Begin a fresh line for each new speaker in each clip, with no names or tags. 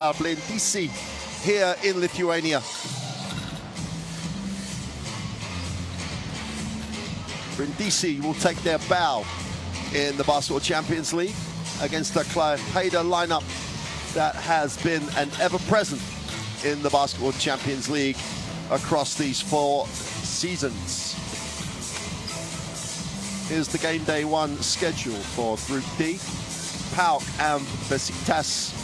Brindisi here in Lithuania. Brindisi will take their bow in the Basketball Champions League against the Klaipeda lineup that has been an ever-present in the Basketball Champions League across these 4 seasons. Here's the game day 1 schedule for Group D. PAOK and Besiktas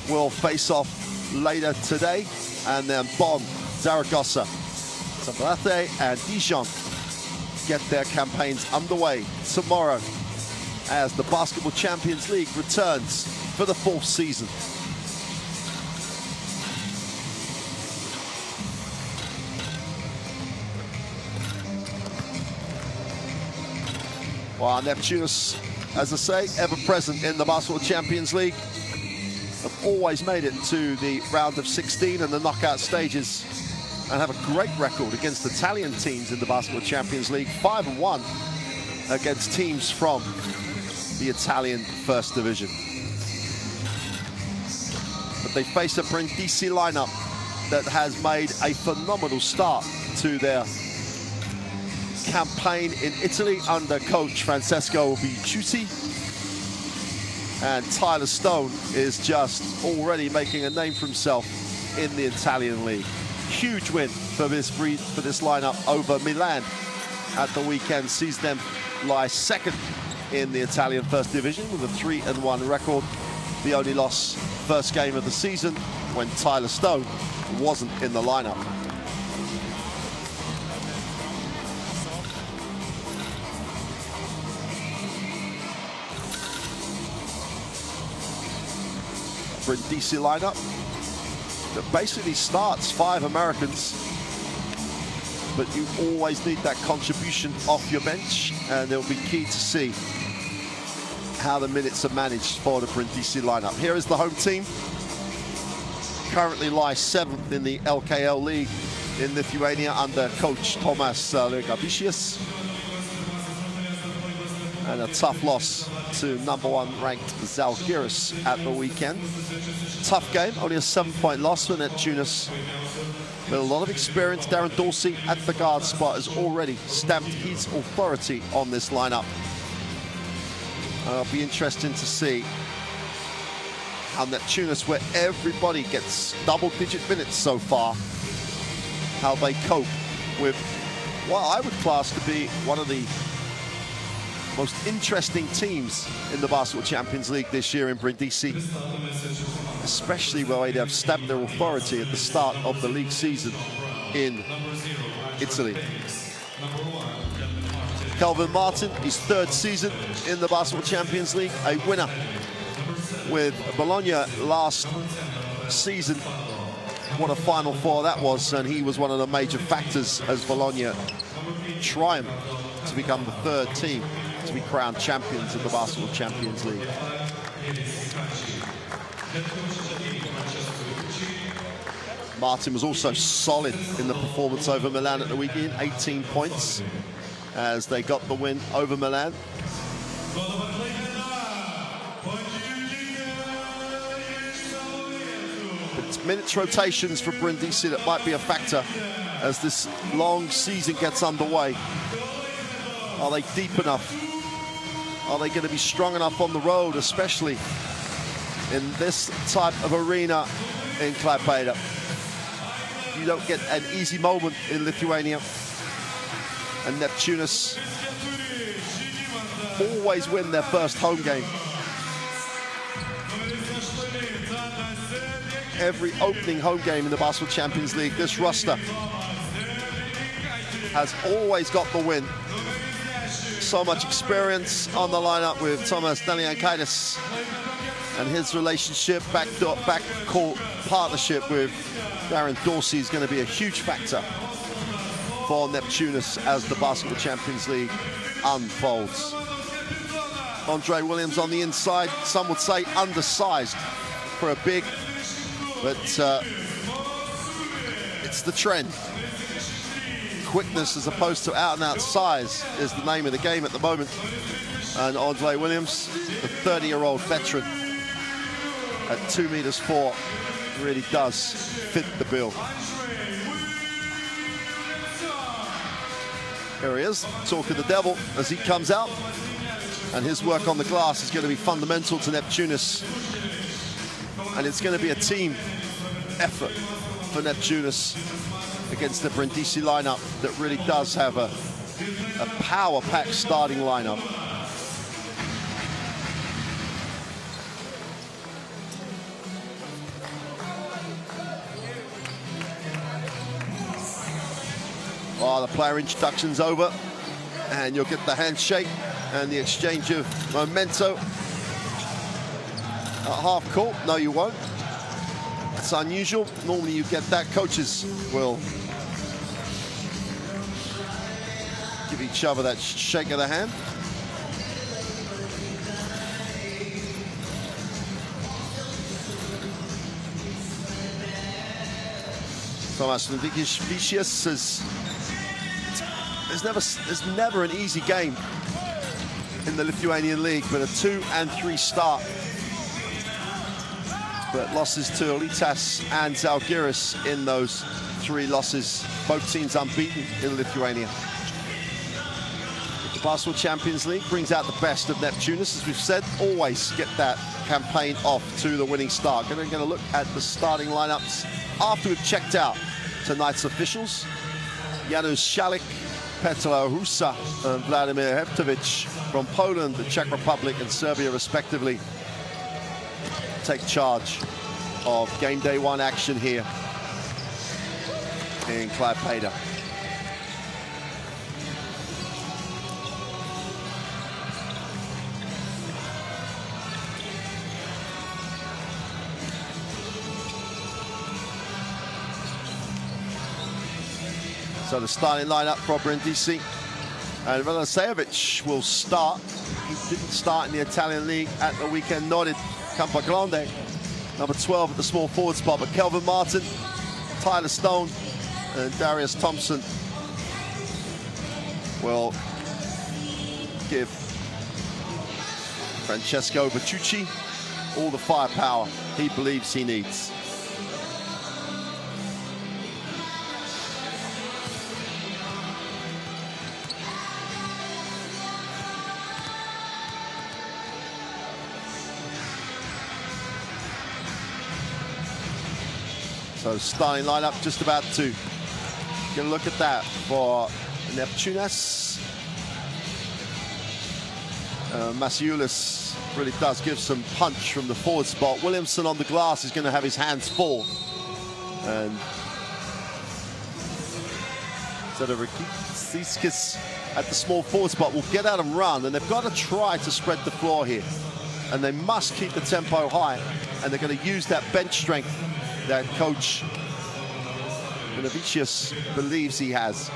will face off later today, and then Bonn, Zaragoza, Sabrate and Dijon get their campaigns underway tomorrow as the Basketball Champions League returns for the 4th season. Well, Neptunas, as I say, ever present in the Basketball Champions League, have always made it to the round of 16 and the knockout stages, and have a great record against Italian teams in the Basketball Champions League, 5-1 against teams from the Italian First Division. But they face a Brindisi lineup that has made a phenomenal start to their campaign in Italy under coach Francesco Vicucci. And Tyler Stone is just already making a name for himself in the Italian league. Huge win for this lineup over Milan at the weekend sees them lie 2nd in the Italian First Division with a 3-1 record. The only loss, first game of the season, when Tyler Stone wasn't in the lineup. Brindisi lineup that basically starts 5 Americans, but you always need that contribution off your bench, and it'll be key to see how the minutes are managed for the Brindisi lineup. Here is the home team. Currently lie 7th in the LKL League in Lithuania under coach Tomas Legavicius. And a tough loss to #1 ranked Zalgiris at the weekend. Tough game, only a 7-point loss for Neptunas. With a lot of experience, Darren Dorsey at the guard spot has already stamped his authority on this lineup. It'll be interesting to see how Neptunas, where everybody gets double-digit minutes so far, how they cope with what I would class to be one of the most interesting teams in the Basketball Champions League this year in Brindisi, especially where they have stamped their authority at the start of the league season in Italy. Kelvin Martin, his 3rd season in the Basketball Champions League, a winner with Bologna last season. What a Final Four that was, and he was one of the major factors as Bologna triumphed to become the 3rd team to be crowned champions of the Basketball Champions League. Martin was also solid in the performance over Milan at the weekend, 18 points as they got the win over Milan. It's minutes rotations for Brindisi that might be a factor as this long season gets underway. Are they deep enough? Are they going to be strong enough on the road, especially in this type of arena in Klaipeda? You don't get an easy moment in Lithuania. And Neptunas always win their first home game. Every opening home game in the Basketball Champions League, this roster has always got the win. So much experience on the lineup with Thomas Deliankaitis, and his relationship, backcourt partnership with Darren Dorsey is going to be a huge factor for Neptunas as the Basketball Champions League unfolds. Andre Williams on the inside, some would say undersized for a big, but it's the trend. Quickness as opposed to out-and-out size is the name of the game at the moment. And Andre Williams, the 30-year-old veteran, at 2 meters 4 really does fit the bill. Here he is, talking the devil as he comes out. And his work on the glass is going to be fundamental to Neptunas. And it's going to be a team effort for Neptunas against the Brindisi lineup that really does have a power-packed starting lineup. Oh, the player introduction's over, and you'll get the handshake and the exchange of memento at half court. No, you won't. It's unusual. Normally you get that. Coaches will give each other that shake of the hand. Tomas Vicious says there's never an easy game in the Lithuanian league, but a 2 and 3 start. But losses to Elitas and Zalgiris in those 3 losses. Both teams unbeaten in Lithuania. The Basketball Champions League brings out the best of Neptunas, as we've said. Always get that campaign off to the winning start. We're going to look at the starting lineups after we've checked out tonight's officials. Janusz Szalik, Petr Husa, and Vladimir Hevtovic from Poland, the Czech Republic, and Serbia, respectively, take charge of game day 1 action here in Klaipeda. So the starting lineup for Brindisi, and Velasevic will start. He didn't start in the Italian league at the weekend, nor did Campagrande, number 12 at the small forward spot. But Kelvin Martin, Tyler Stone, and Darius Thompson will give Francesco Bertucci all the firepower he believes he needs. So starting lineup, just about to get a look at that for Neptunas. Masiulis really does give some punch from the forward spot. Williamson on the glass is going to have his hands full. And Zedorikis at the small forward spot will get out and run, and they've got to try to spread the floor here. And they must keep the tempo high, and they're going to use that bench strength that coach Vinavicius believes he has.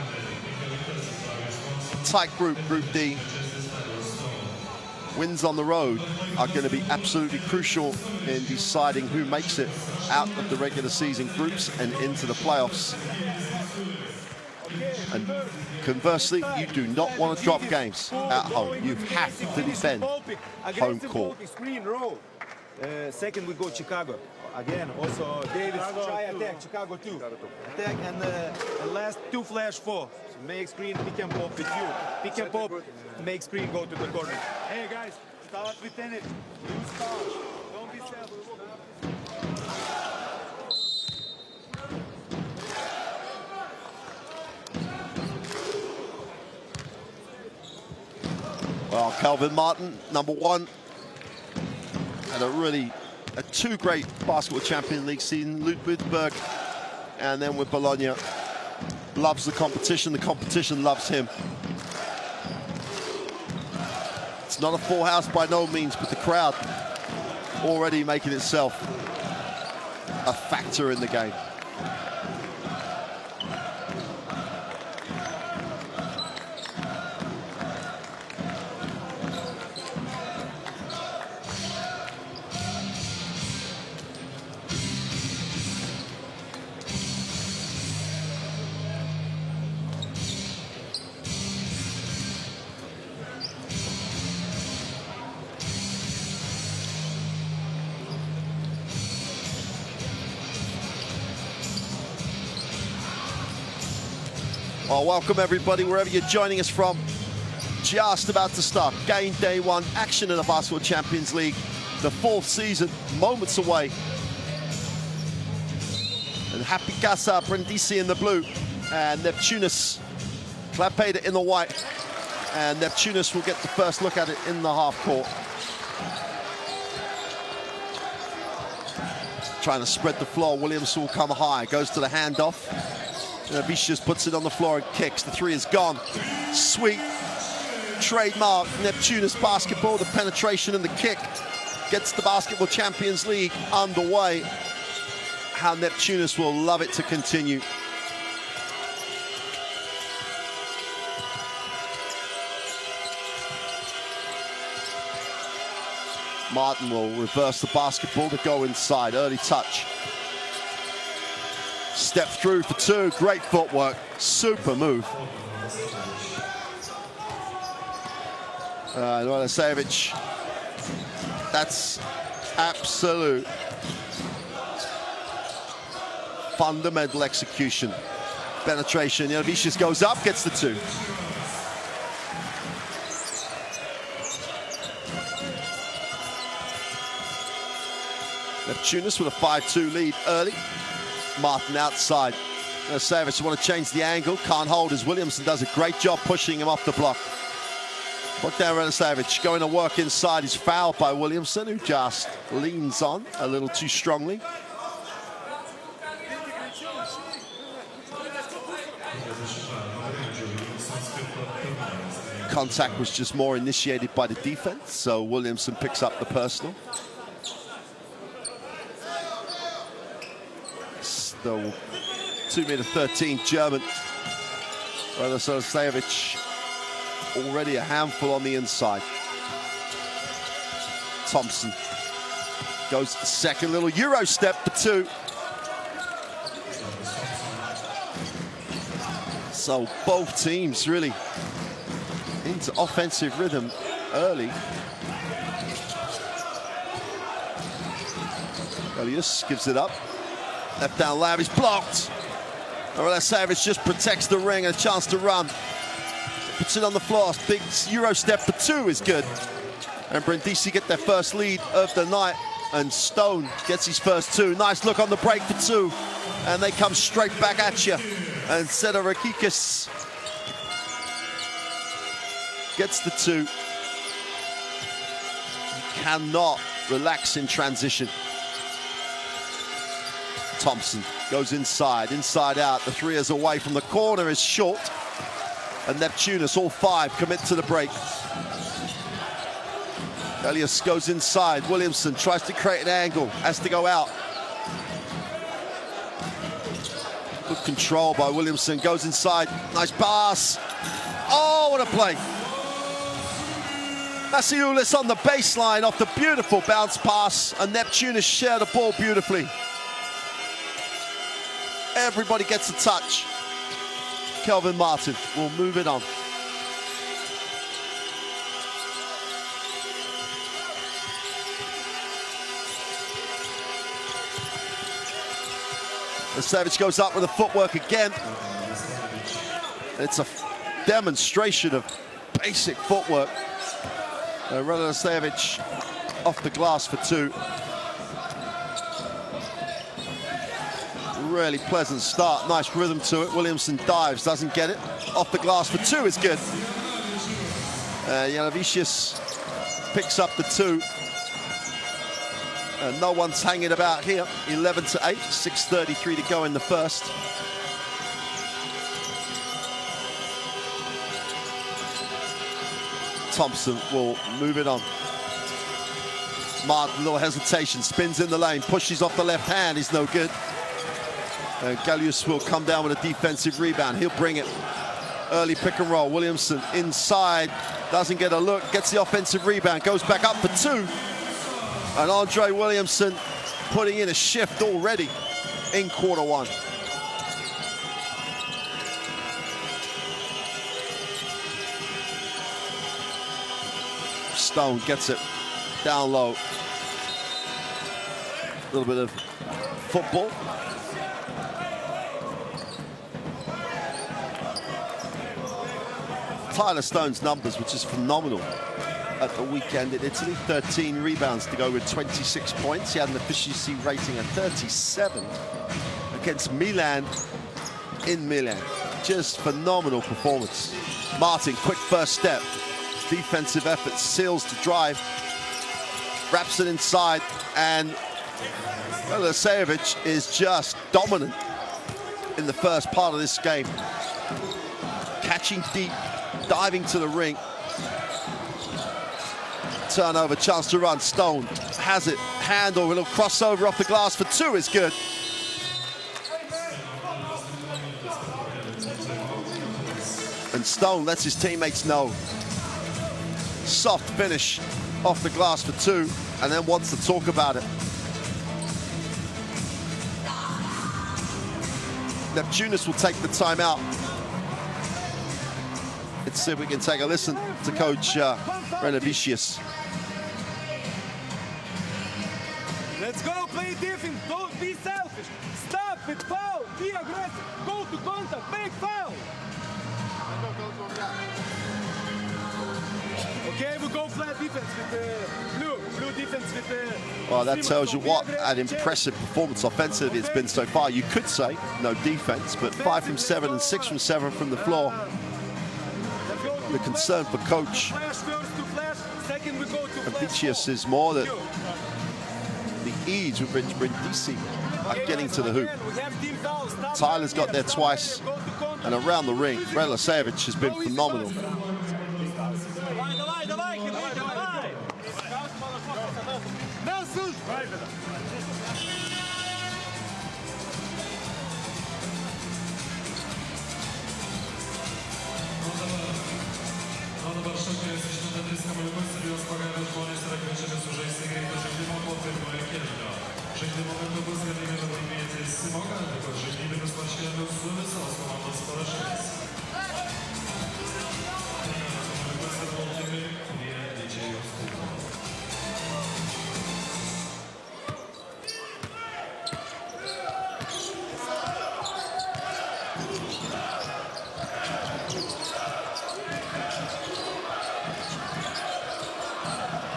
Tight group, Group D. Wins on the road are going to be absolutely crucial in deciding who makes it out of the regular season groups and into the playoffs. And conversely, you do not want to drop games at home. You have to defend home court.
Second we go Chicago. Again, also Davis try attack, Chicago too. Attack and last 2 flash 4. So make screen, pick and pop with you. Pick and pop, make screen go to the corner. Hey guys, start with tennis. Use start. Don't be self.
Well, Calvin Martin, number 1, had a 2 great Basketball Champions League season. Ludwigsburg and then with Bologna. Loves the competition loves him. It's not a full house by no means, but the crowd already making itself a factor in the game. Well, welcome everybody, wherever you're joining us from. Just about to start game day one, action in the Basketball Champions League. The fourth season, moments away. And happy Casa Brindisi in the blue, and Neptunas Klaipeda in the white. And Neptunas will get the first look at it in the half court. Trying to spread the floor, Williams will come high, goes to the handoff. Vicious puts it on the floor and kicks. The three is gone. Sweet, trademark Neptunas basketball. The penetration and the kick gets the Basketball Champions League underway. How Neptunas will love it to continue. Martin will reverse the basketball to go inside. Early touch. Step through for two. Great footwork. Super move. Novasavic. That's absolute fundamental execution. Penetration. Vicious goes up, gets the two. Neptunas with a 5-2 lead early. Martin outside. Savage want to change the angle. Can't hold as Williamson does a great job pushing him off the block. Bogdan Savage going to work inside. He's fouled by Williamson, who just leans on a little too strongly. Contact was just more initiated by the defense, so Williamson picks up the personal. Still 2'13" German. Radoslavic already a handful on the inside. Thompson goes second little Euro step for two. So both teams really into offensive rhythm early. Elias gives it up. Left down lab is blocked. Savage just protects the ring and a chance to run. Puts it on the floor. Big Euro step for two is good. And Brindisi get their first lead of the night. And Stone gets his first two. Nice look on the break for two. And they come straight back at you. And Sedarakikis gets the two. You cannot relax in transition. Thompson goes inside out. The three is away from the corner, is short. And Neptunas, all five, commit to the break. Elias goes inside. Williamson tries to create an angle, has to go out. Good control by Williamson, goes inside. Nice pass. Oh, what a play. Masiulis on the baseline off the beautiful bounce pass, and Neptunas share the ball beautifully. Everybody gets a touch. Kelvin Martin will move it on. The Savage goes up with the footwork again. It's a demonstration of basic footwork. Savage off the glass for two. Really pleasant start, nice rhythm to it. Williamson dives, doesn't get it. Off the glass for two is good. Janavicius picks up the two. No one's hanging about here. 11-8, 6:33 to go in the first. Thompson will move it on. Martin, little hesitation, spins in the lane, pushes off the left hand, he's no good. Gallius will come down with a defensive rebound. He'll bring it. Early pick and roll. Williamson inside. Doesn't get a look. Gets the offensive rebound. Goes back up for two. And Andre Williamson putting in a shift already in quarter one. Stone gets it down low. A little bit of football. Tyler Stone's numbers, which is phenomenal at the weekend in Italy. 13 rebounds to go with 26 points. He had an efficiency rating of 37 against Milan in Milan. Just phenomenal performance. Martin, quick first step. Defensive effort, seals the drive. Wraps it inside, and Milivojevic is just dominant in the first part of this game. Catching deep, diving to the ring. Turnover, chance to run. Stone has it. Handle, a little crossover off the glass for two is good. And Stone lets his teammates know. Soft finish off the glass for two, and then wants to talk about it. Neptunas will take the timeout. Let's see if we can take a listen to Coach Renovicius.
Let's go, play defense, don't be selfish. Stop it, foul, be aggressive, go to contact, make foul. Okay, we go flat defense with blue defense with
Well, that tells you what an impressive performance offensively it's been so far. You could say no defense, but 5 from 7 and 6 from 7 from the floor. The concern for Coach Renovicius is more that the ease with which Brindisi are getting to the hoop. Tyler's got there twice, and around the ring, Milivojevic has been phenomenal.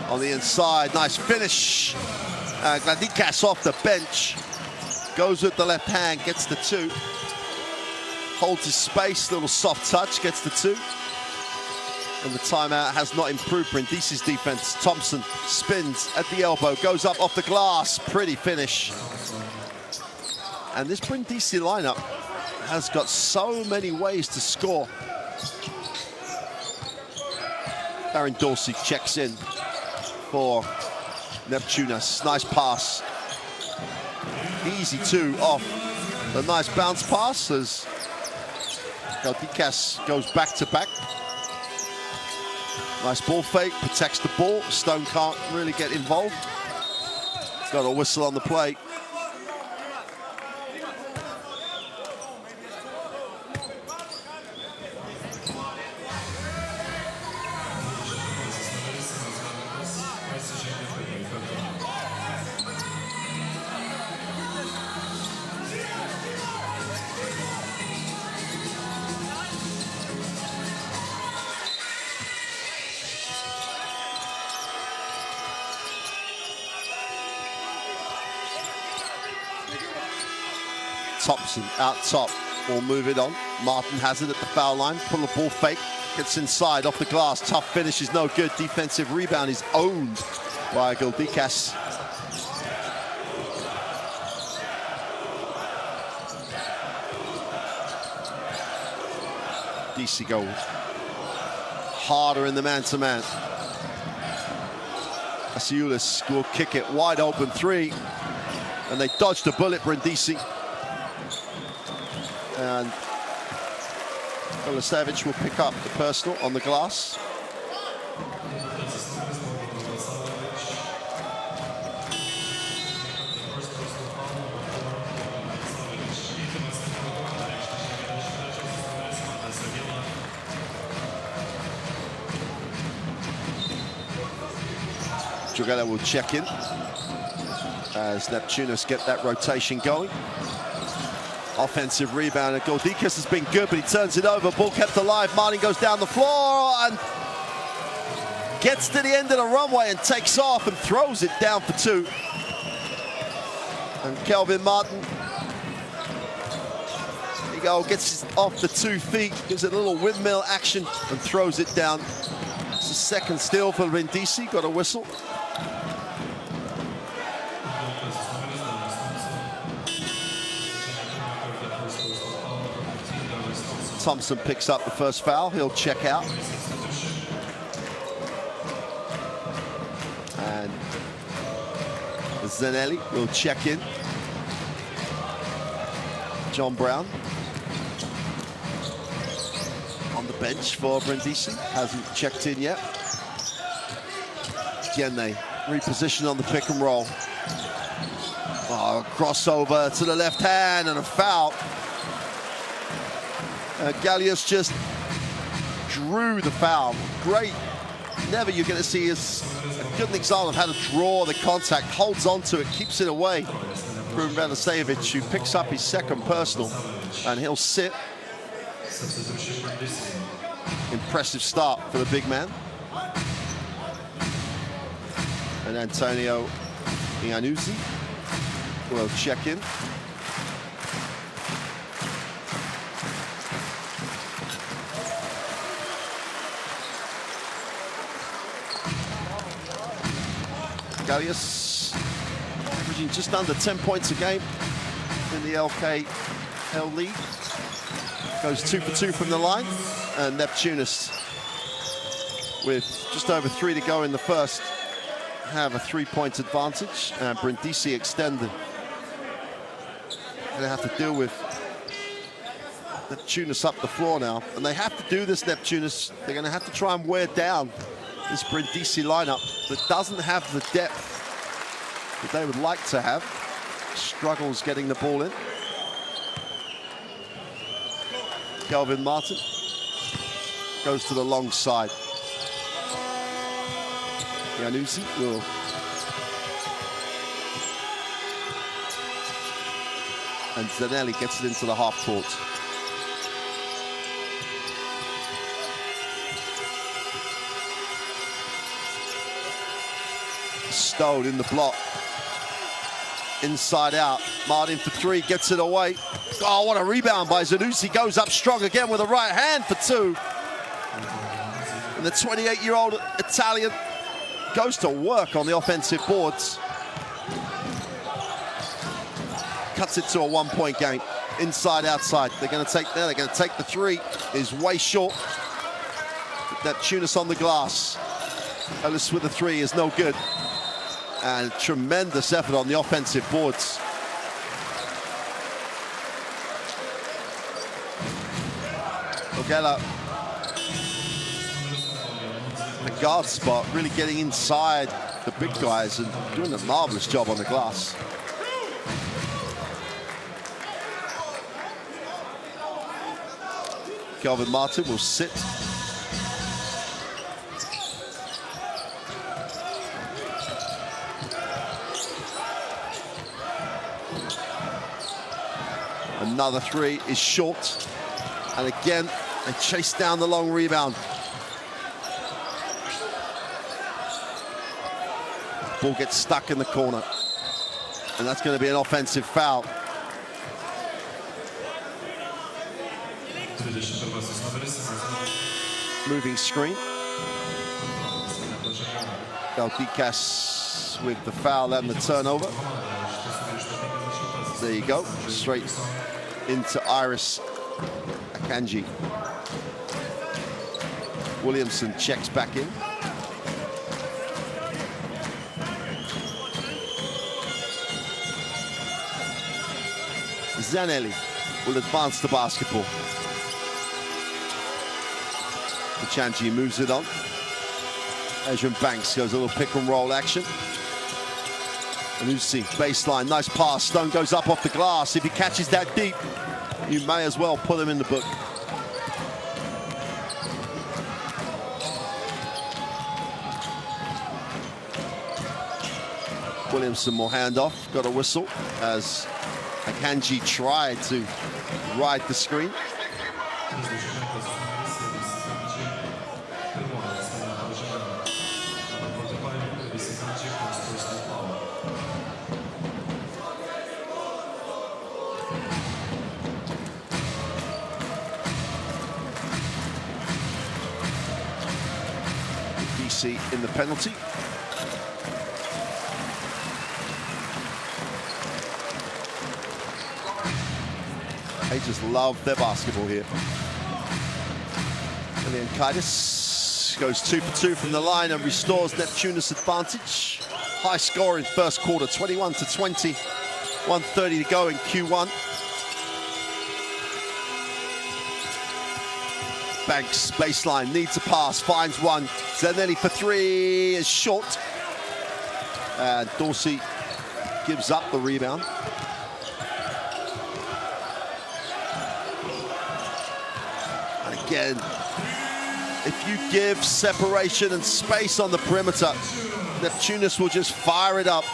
On the inside, nice finish. Gladikas off the bench. Goes with the left hand, gets the two. Holds his space, little soft touch, gets the two. And the timeout has not improved Brindisi's defense. Thompson spins at the elbow, goes up off the glass. Pretty finish. And this Brindisi lineup has got so many ways to score. Darren Dorsey checks in for Neptunas. Nice pass. Easy two off the nice bounce pass as Gladikas goes back to back. Nice ball fake, protects the ball. Stone can't really get involved. Got a whistle on the play. Thompson out top, will move it on. Martin has it at the foul line, pull the ball fake, gets inside off the glass. Tough finish is no good. Defensive rebound is owned by Gladikas. DC goes harder in the man-to-man. Asiulis will kick it wide open three, and they dodged a bullet, Brindisi. And Milivojevic will pick up the personal on the glass. Jogela will check in as Neptunas get that rotation going. Offensive rebound. Goldikas has been good, but he turns it over. Ball kept alive. Martin goes down the floor and gets to the end of the runway and takes off and throws it down for two. And Kelvin Martin, there you go, gets off the 2 feet, gives it a little windmill action and throws it down. It's the second steal for Brindisi, got a whistle. Thompson picks up the first foul, he'll check out. And Zanelli will check in. John Brown on the bench for Brindisi, hasn't checked in yet. Again, they reposition on the pick and roll. Oh, crossover to the left hand and a foul. Gallius just drew the foul. Great. Never you're going to see is a good example of how to draw the contact, holds on to it, keeps it away. Ruben Radosevich, who picks up his second personal, and he'll sit. Impressive start for the big man. And Antonio Iannuzzi will check in. Gallius averaging just under 10 points a game in the LKL league. Goes 2 for 2 from the line. And Neptunas, with just over 3 to go in the first, have a 3-point advantage. And Brindisi extended. Gonna have to deal with Neptunas up the floor now. And they have to do this, Neptunas. They're gonna have to try and wear down this Brindisi lineup that doesn't have the depth that they would like to have. Struggles getting the ball in. Kelvin Martin goes to the long side. Iannuzzi will and Zanelli gets it into the half court. Stone in the block. Inside out. Martin for 3, gets it away. Oh, what a rebound by Zanussi. Goes up strong again with a right hand for 2. And the 28-year-old Italian goes to work on the offensive boards. Cuts it to a 1-point game. Inside, outside. They're going to take there. They're going to take the 3. Is way short. Neptunas on the glass. Ellis with the 3 is no good. And tremendous effort on the offensive boards. Ogella, the guard spot, really getting inside the big guys and doing a marvelous job on the glass. Kelvin Martin will sit. Another 3 is short. And again, they chase down the long rebound. Ball gets stuck in the corner. And that's going to be an offensive foul. Moving screen. Galdikas with the foul and the turnover. There you go, straight into Iris Akanji. Williamson checks back in. Zanelli will advance the basketball. Akanji moves it on. Adrian Banks goes a little pick and roll action. And you see baseline, nice pass. Stone goes up off the glass. If he catches that deep, you may as well put him in the book. Williamson will hand off. Got a whistle as Akanji tried to ride the screen. DC in the penalty. They just love their basketball here. And then Kaitis goes 2 for 2 from the line and restores Neptunas' advantage. High score in first quarter, 21-20. 1:30 to go in Q1. Banks, baseline, needs a pass, finds one. Zanelli for three is short. And Dorsey gives up the rebound. And again, if you give separation and space on the perimeter, Neptunas will just fire it up.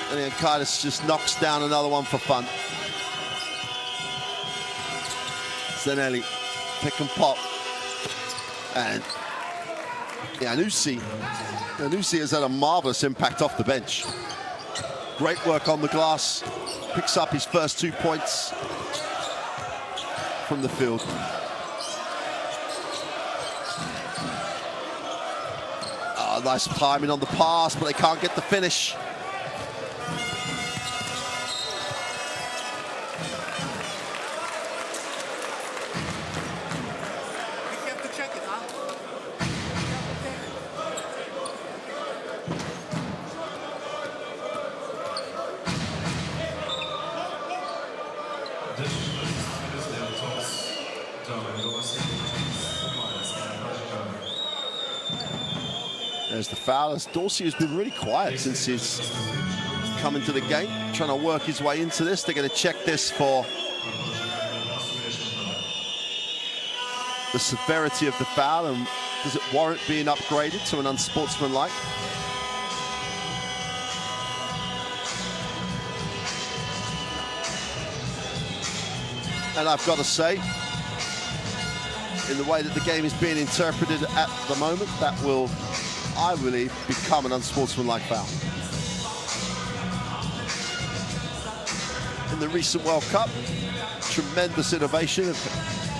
And then Kaitis just knocks down another one for fun. Zanelli, pick and pop. And Iannucci has had a marvelous impact off the bench. Great work on the glass. Picks up his first 2 points from the field. Oh, nice timing on the pass, but they can't get the finish. There's the foul. Dorsey has been really quiet since he's come into the game, trying to work his way into this. They're going to check this for the severity of the foul and does it warrant being upgraded to an unsportsmanlike. And I've got to say, in the way that the game is being interpreted at the moment, that will, I believe, become an unsportsmanlike foul. In the recent World Cup, tremendous innovation of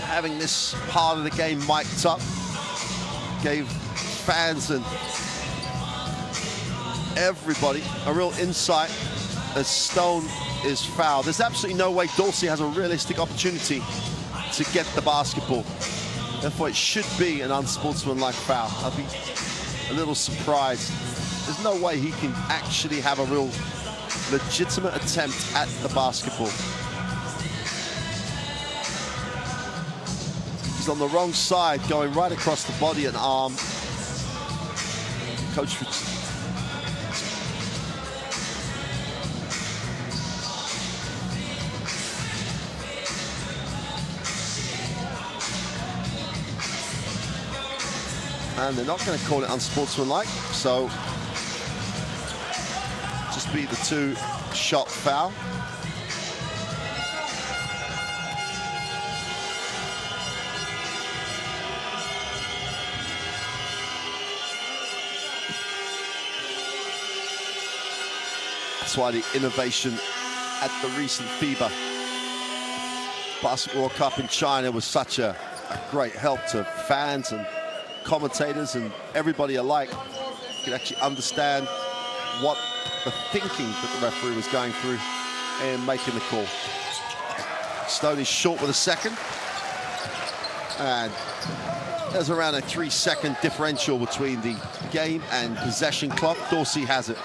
having this part of the game mic'd up, gave fans and everybody a real insight as Stone is fouled. There's absolutely no way Dorsey has a realistic opportunity to get the basketball. Therefore, it should be an unsportsmanlike foul. I'd be a little surprised. There's no way he can actually have a real legitimate attempt at the basketball. He's on the wrong side, going right across the body and arm. Coach and they're not going to call it unsportsmanlike, so just be the 2-shot foul. That's why the innovation at the recent FIBA Basketball World Cup in China was such a great help to fans and commentators and everybody alike. Could actually understand what the thinking that the referee was going through in making the call. Stone is short with a second, and there's around a 3-second differential between the game and possession clock. Dorsey has it.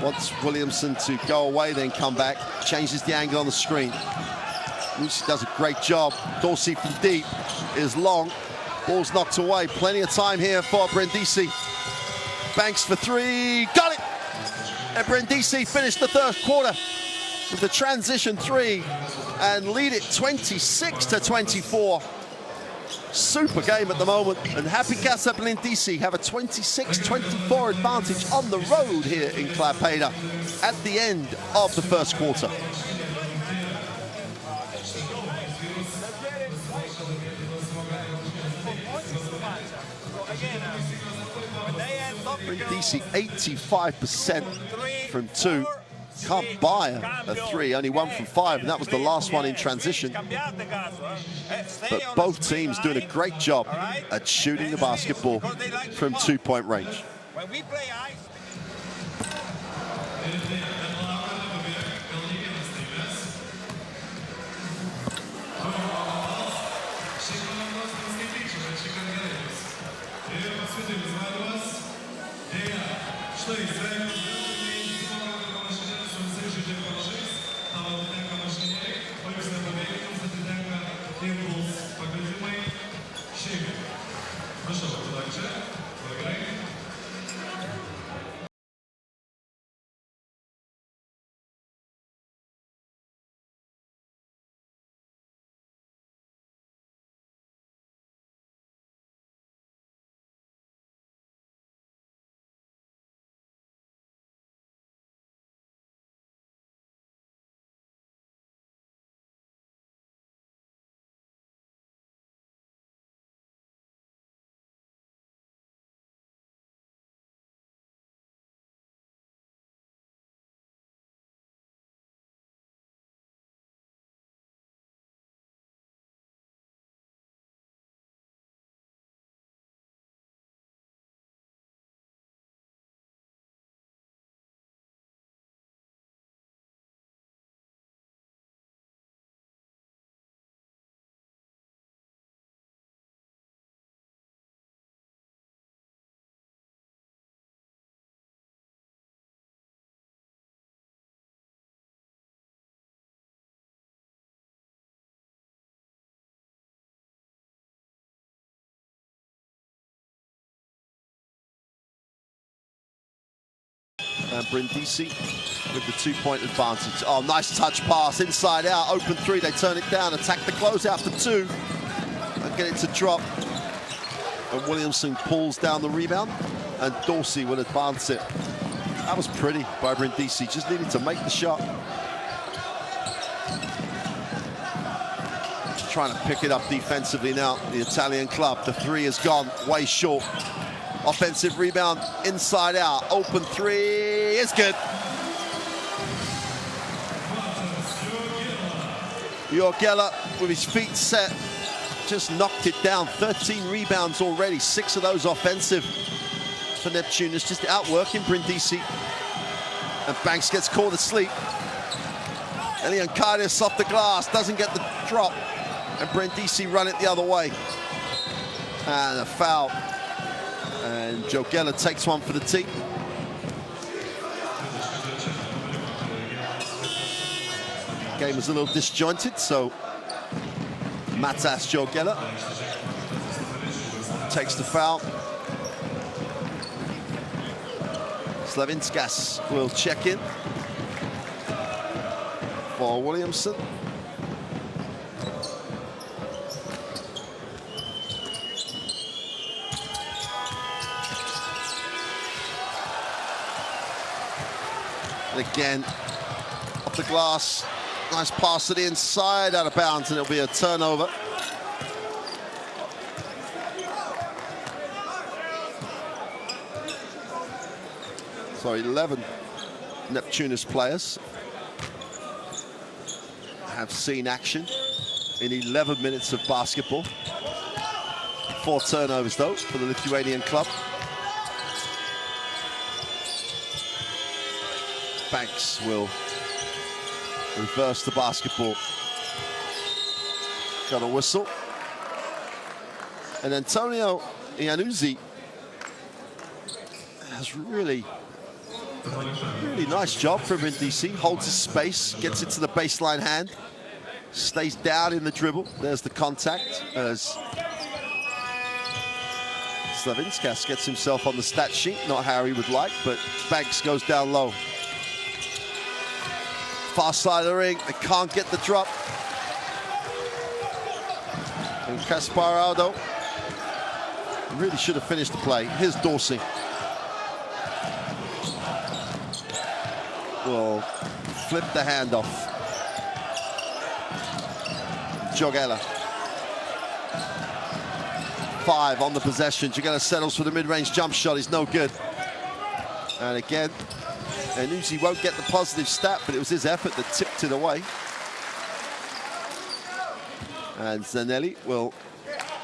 Wants Williamson to go away, then come back, changes the angle on the screen. Lucy does a great job. Dorsey from deep is long. Ball's knocked away. Plenty of time here for Brindisi. Banks for three. Got it! And Brindisi finished the third quarter with the transition three and lead it 26-24. Super game at the moment, and Happy Casa Brindisi have a 26-24 advantage on the road here in Klaipeda at the end of the first quarter. Brindisi 85% from two. Can't buy a three, only 1 from 5, and that was the last one in transition. But both teams doing a great job at shooting the basketball from 2-point range.
When we play ice,
And Brindisi with the 2-point advantage. Oh, nice touch pass, inside out, open three, they turn it down, attack the closeout for 2, and get it to drop. And Williamson pulls down the rebound, and Dorsey will advance it. That was pretty by Brindisi, just needed to make the shot. Just trying to pick it up defensively now, the Italian club. The 3 is gone, way short. Offensive rebound, inside out, open 3 is good. Jorgela with his feet set, just knocked it down. 13 rebounds already, 6 of those offensive for Neptunas, just outworking Brindisi. And Banks gets caught asleep. Eliankaitis off the glass, doesn't get the drop, and Brindisi run it the other way. And a foul. And Jorgela takes one for the team. Game was a little disjointed, so Matas Jorgela takes the foul. Slavinskas will check in for Williamson. And again, off the glass, nice pass to the inside, out of bounds, and it'll be a turnover. So 11 Neptunas players have seen action in 11 minutes of basketball. 4 turnovers though for the Lithuanian club. Banks will reverse the basketball. Got a whistle. And Antonio Iannuzzi has really nice job from Brindisi. Holds his space, gets it to the baseline hand, stays down in the dribble. There's the contact as Slavinskas gets himself on the stat sheet. Not how he would like, but Banks goes down low. Far side of the ring, they can't get the drop. And Casparado really should have finished the play. Here's Dorsey. Will flip the handoff. Jogela. 5 on the possession. Jogela settles for the mid-range jump shot. He's no good. And again, Uzi won't get the positive stat, but it was his effort that tipped it away. And Zanelli will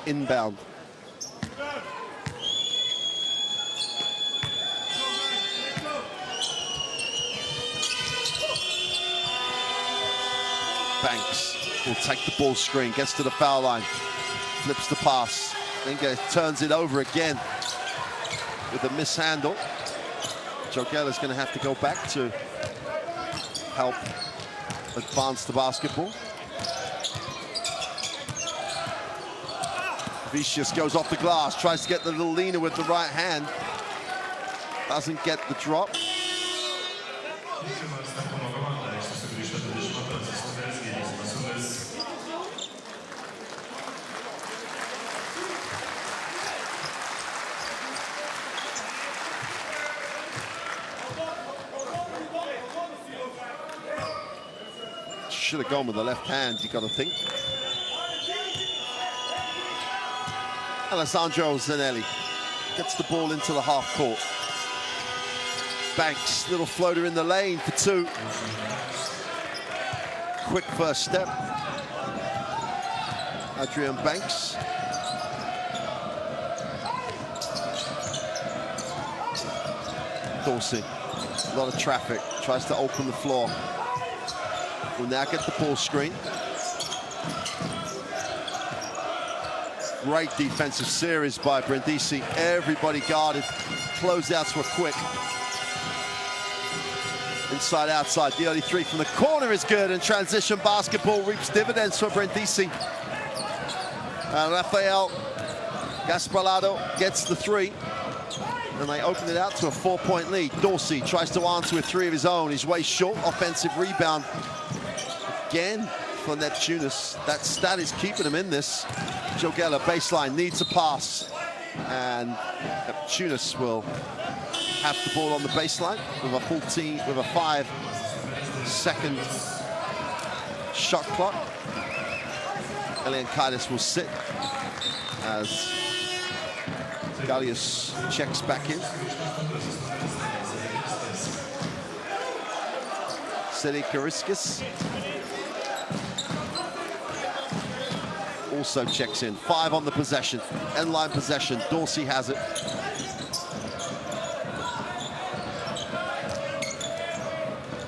inbound. Banks will take the ball screen, gets to the foul line, flips the pass, then turns it over again with a mishandle. Jogela's going to have to go back to help advance the basketball. Vicious goes off the glass, tries to get the little leaner with the right hand. Doesn't get the drop. Should have gone with the left hand, you got to think. Alessandro Zanelli gets the ball into the half court. Banks, little floater in the lane for 2. Quick first step. Adrian Banks. Dorsey, a lot of traffic, tries to open the floor. Will now get the ball screen. Great defensive series by Brindisi. Everybody guarded. Closeouts were quick. Inside, outside. The early 3 from the corner is good, and transition basketball reaps dividends for Brindisi. Rafael Gasparado gets the 3, and they open it out to a 4-point lead. Dorsey tries to answer with 3 of his own. He's way short. Offensive rebound again for Neptunas. That stat is keeping him in this. Jogela, baseline, needs a pass. And Neptunas will have the ball on the baseline with a 5-second shot clock. Elian Kaitis will sit as Gallius checks back in. Seri Kariskis also checks in. 5 on the possession, end line possession. Dorsey has it.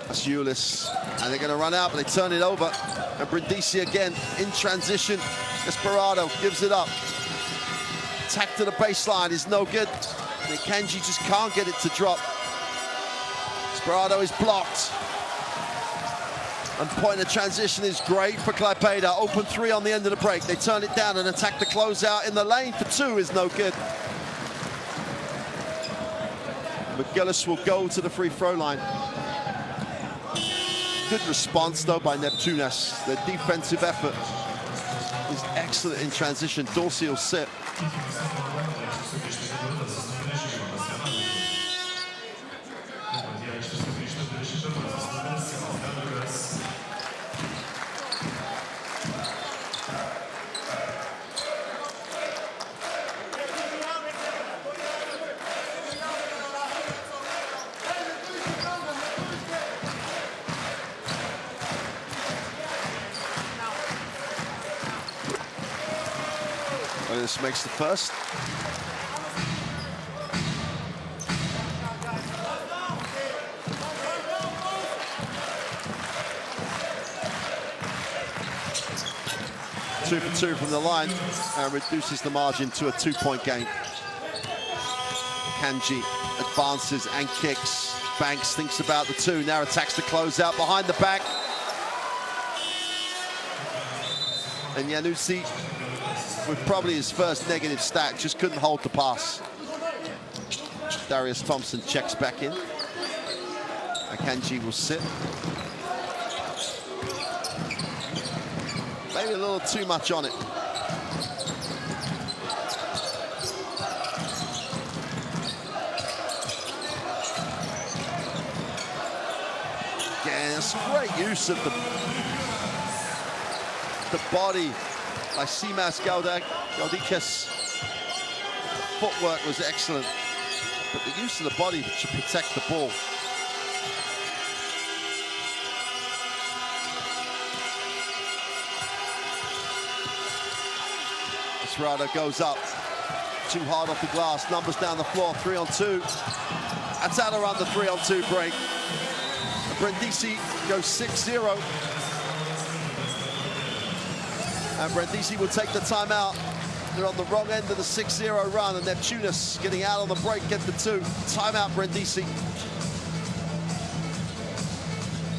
That's Ulis, and they're going to run out, but they turn it over. And Brindisi again in transition. Desperado gives it up. Attack to the baseline is no good. And Kanji just can't get it to drop. Desperado is blocked. And point of transition is great for Klaipeda. Open 3 on the end of the break. They turn it down and attack the closeout in the lane for 2 is no good. McGillis will go to the free throw line. Good response though by Neptunas. Their defensive effort is excellent in transition. Dorsey will sit. This makes the first. Two for 2 from the line and reduces the margin to a 2-point game. Kanji advances and kicks. Banks thinks about the 2, now attacks the closeout behind the back. And Yanusi, with probably his first negative stat, just couldn't hold the pass. Darius Thompson checks back in. Akanji will sit. Maybe a little too much on it. Again, it's great use of the body by Simas Galdikas. Footwork was excellent, but the use of the body to protect the ball. Estrada goes up, too hard off the glass, numbers down the floor, 3-on-2. That's out around the 3-on-2 break. Brindisi goes 6-0. And Brindisi will take the timeout. They're on the wrong end of the 6-0 run, and Neptunas getting out on the break, get the 2. Timeout, Brindisi.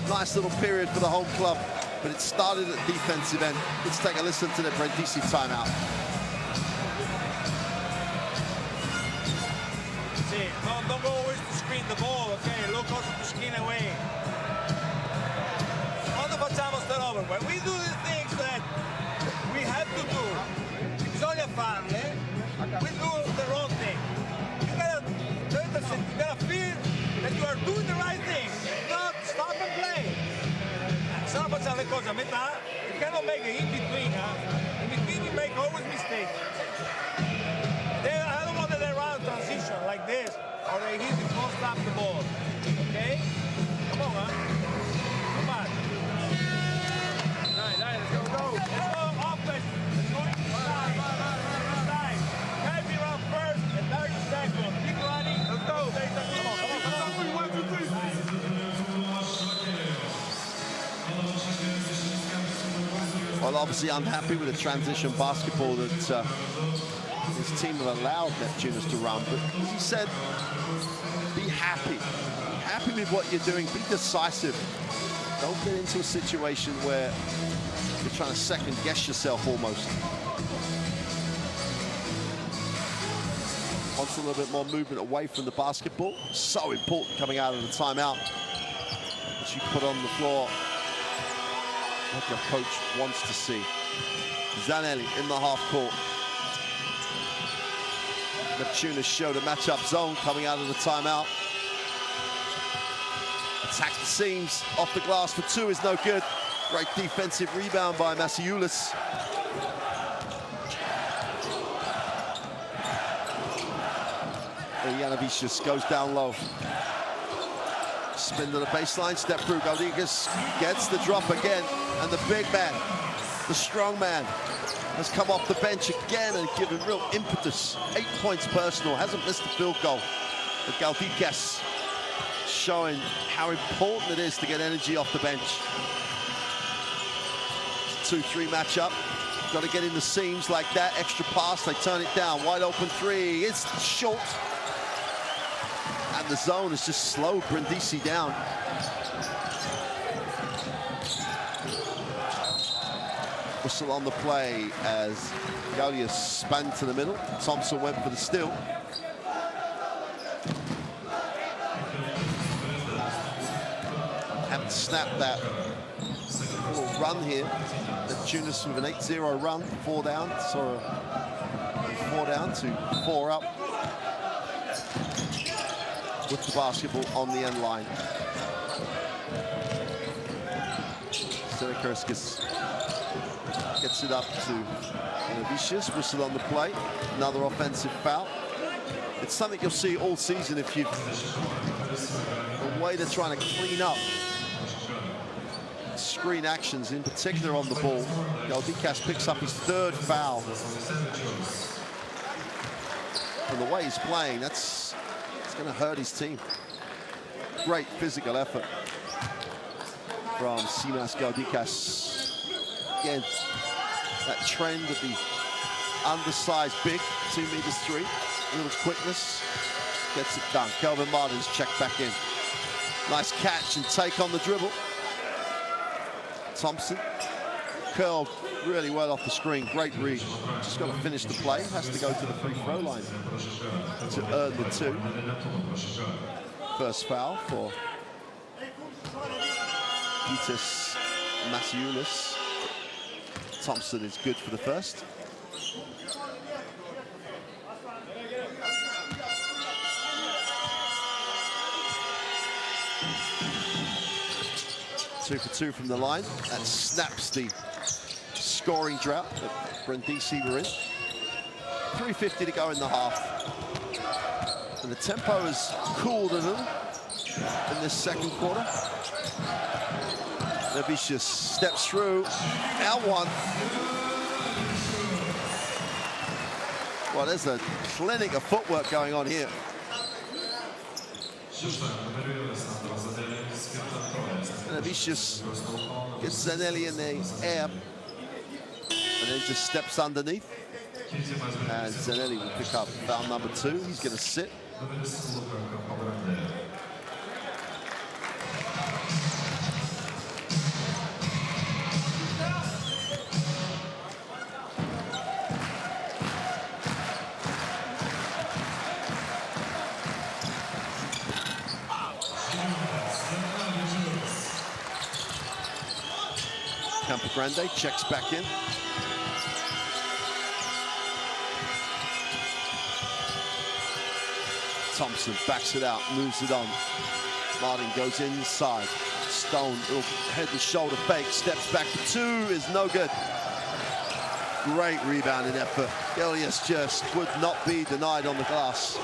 Nice little period for the home club, but it started at defensive end. Let's take a listen to the Brindisi timeout.
See, don't go always to screen the ball, okay? Look also to screen away. Quando facciamo turnover, when we do the things that we have to do, bisogna farle, we do the wrong thing. You gotta feel that you are doing the right thing. Not stop and play. Se non facciamo le cose a metà, you cannot make it in between. In between you make always mistakes. I don't want that they run a transition like this, or they hit you, don't stop the ball. Okay? Come on, Come on. Nice, let's go. Let's go, offense. Let's go inside. Inside. Can be run first and 30 seconds. Keep running. Let's go. Come on. 1, 2, 3.
Well, obviously unhappy with the transition basketball that his team have allowed Neptunas to run, but as he said, be happy. Be happy with what you're doing. Be decisive. Don't get into a situation where you're trying to second guess yourself almost. Wants a little bit more movement away from the basketball. So important coming out of the timeout. That you put on the floor what your coach wants to see. Zanelli in the half court. Neptunas showed a matchup zone coming out of the timeout. Attack the seams, off the glass for 2 is no good. Great defensive rebound by Masiulis. Janavicius goes down low. Spin to the baseline, step through. Galdikas gets the drop again. And the big man, the strong man, has come off the bench again and given real impetus. 8 points personal, hasn't missed a field goal. But Galdikas showing how important it is to get energy off the bench. 2-3 matchup. Got to get in the seams like that. Extra pass, they turn it down. Wide open 3, it's short. And the zone has just slowed Brindisi down. Whistle on the play as Gaudius spun to the middle. Thompson went for the steal. Haven't snapped that little run here. Neptunas with an 8-0 run, 4 down. So 4 down to 4 up. With the basketball on the end line. Sirikurskis gets it up to Janavicius, whistle on the play. Another offensive foul. It's something you'll see all season if you've a way they're trying to clean up screen actions, in particular on the ball. Galdikas picks up his 3rd foul. And the way he's playing, it's going to hurt his team. Great physical effort from Simas Galdikas. Again, that trend of the undersized big, 2'3", little quickness, gets it done. Kelvin Martins checked back in. Nice catch and take on the dribble. Thompson curled really well off the screen. Great read. Just got to finish the play. Has to go to the free throw line to earn the 2. First foul for Titus Masiulis. Thompson is good for the first. 2 for 2 from the line. That snaps the scoring drought that Brindisi were in. 3:50 to go in the half. And the tempo has cooled a little in this second quarter. Neptunas steps through, out one. Well, there's a clinic of footwork going on here. Neptunas gets Zanelli in the air and then just steps underneath. And Zanelli will pick up foul number 2. He's going to sit. Grande checks back in. Thompson backs it out, moves it on. Martin goes inside. Stone, little head and shoulder fake, steps back for 2, is no good. Great rebounding effort. Elias just would not be denied on the glass.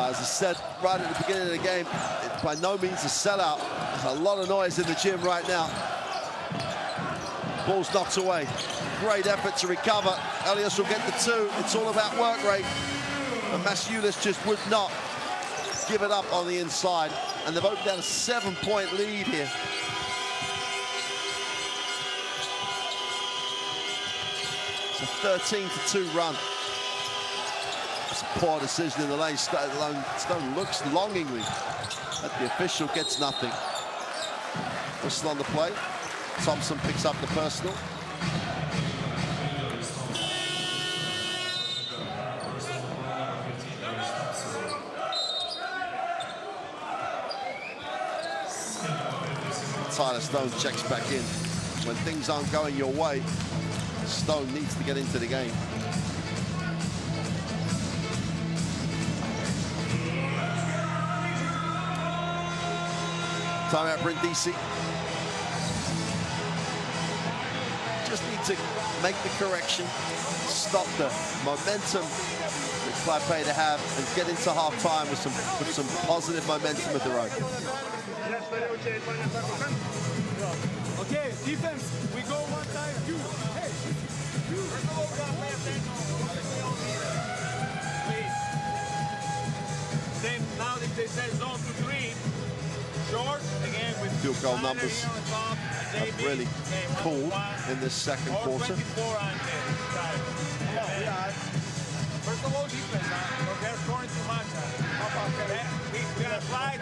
As I said right at the beginning of the game, it's by no means a sellout. There's a lot of noise in the gym right now. Ball's knocked away. Great effort to recover. Elias will get the 2. It's all about work rate. And Masiulis just would not give it up on the inside. And they've opened out a 7-point lead here. It's a 13-2 run. It's a poor decision in the lane. Stone looks longingly at the official, gets nothing. Whistle on the play. Thompson picks up the personal. Tyler Stone checks back in. When things aren't going your way, Stone needs to get into the game. Timeout Brindisi. Just need to make the correction, stop the momentum that Klaipeda have, and get into half-time with some positive momentum of their own.
Okay, defense, we go 1 time, 2. Hey, 2. Please. Then now if they say zone to 3, short again with
field goal numbers have really cooled in this second quarter.
First of all, defense, they're scoring too much. We're gonna slide.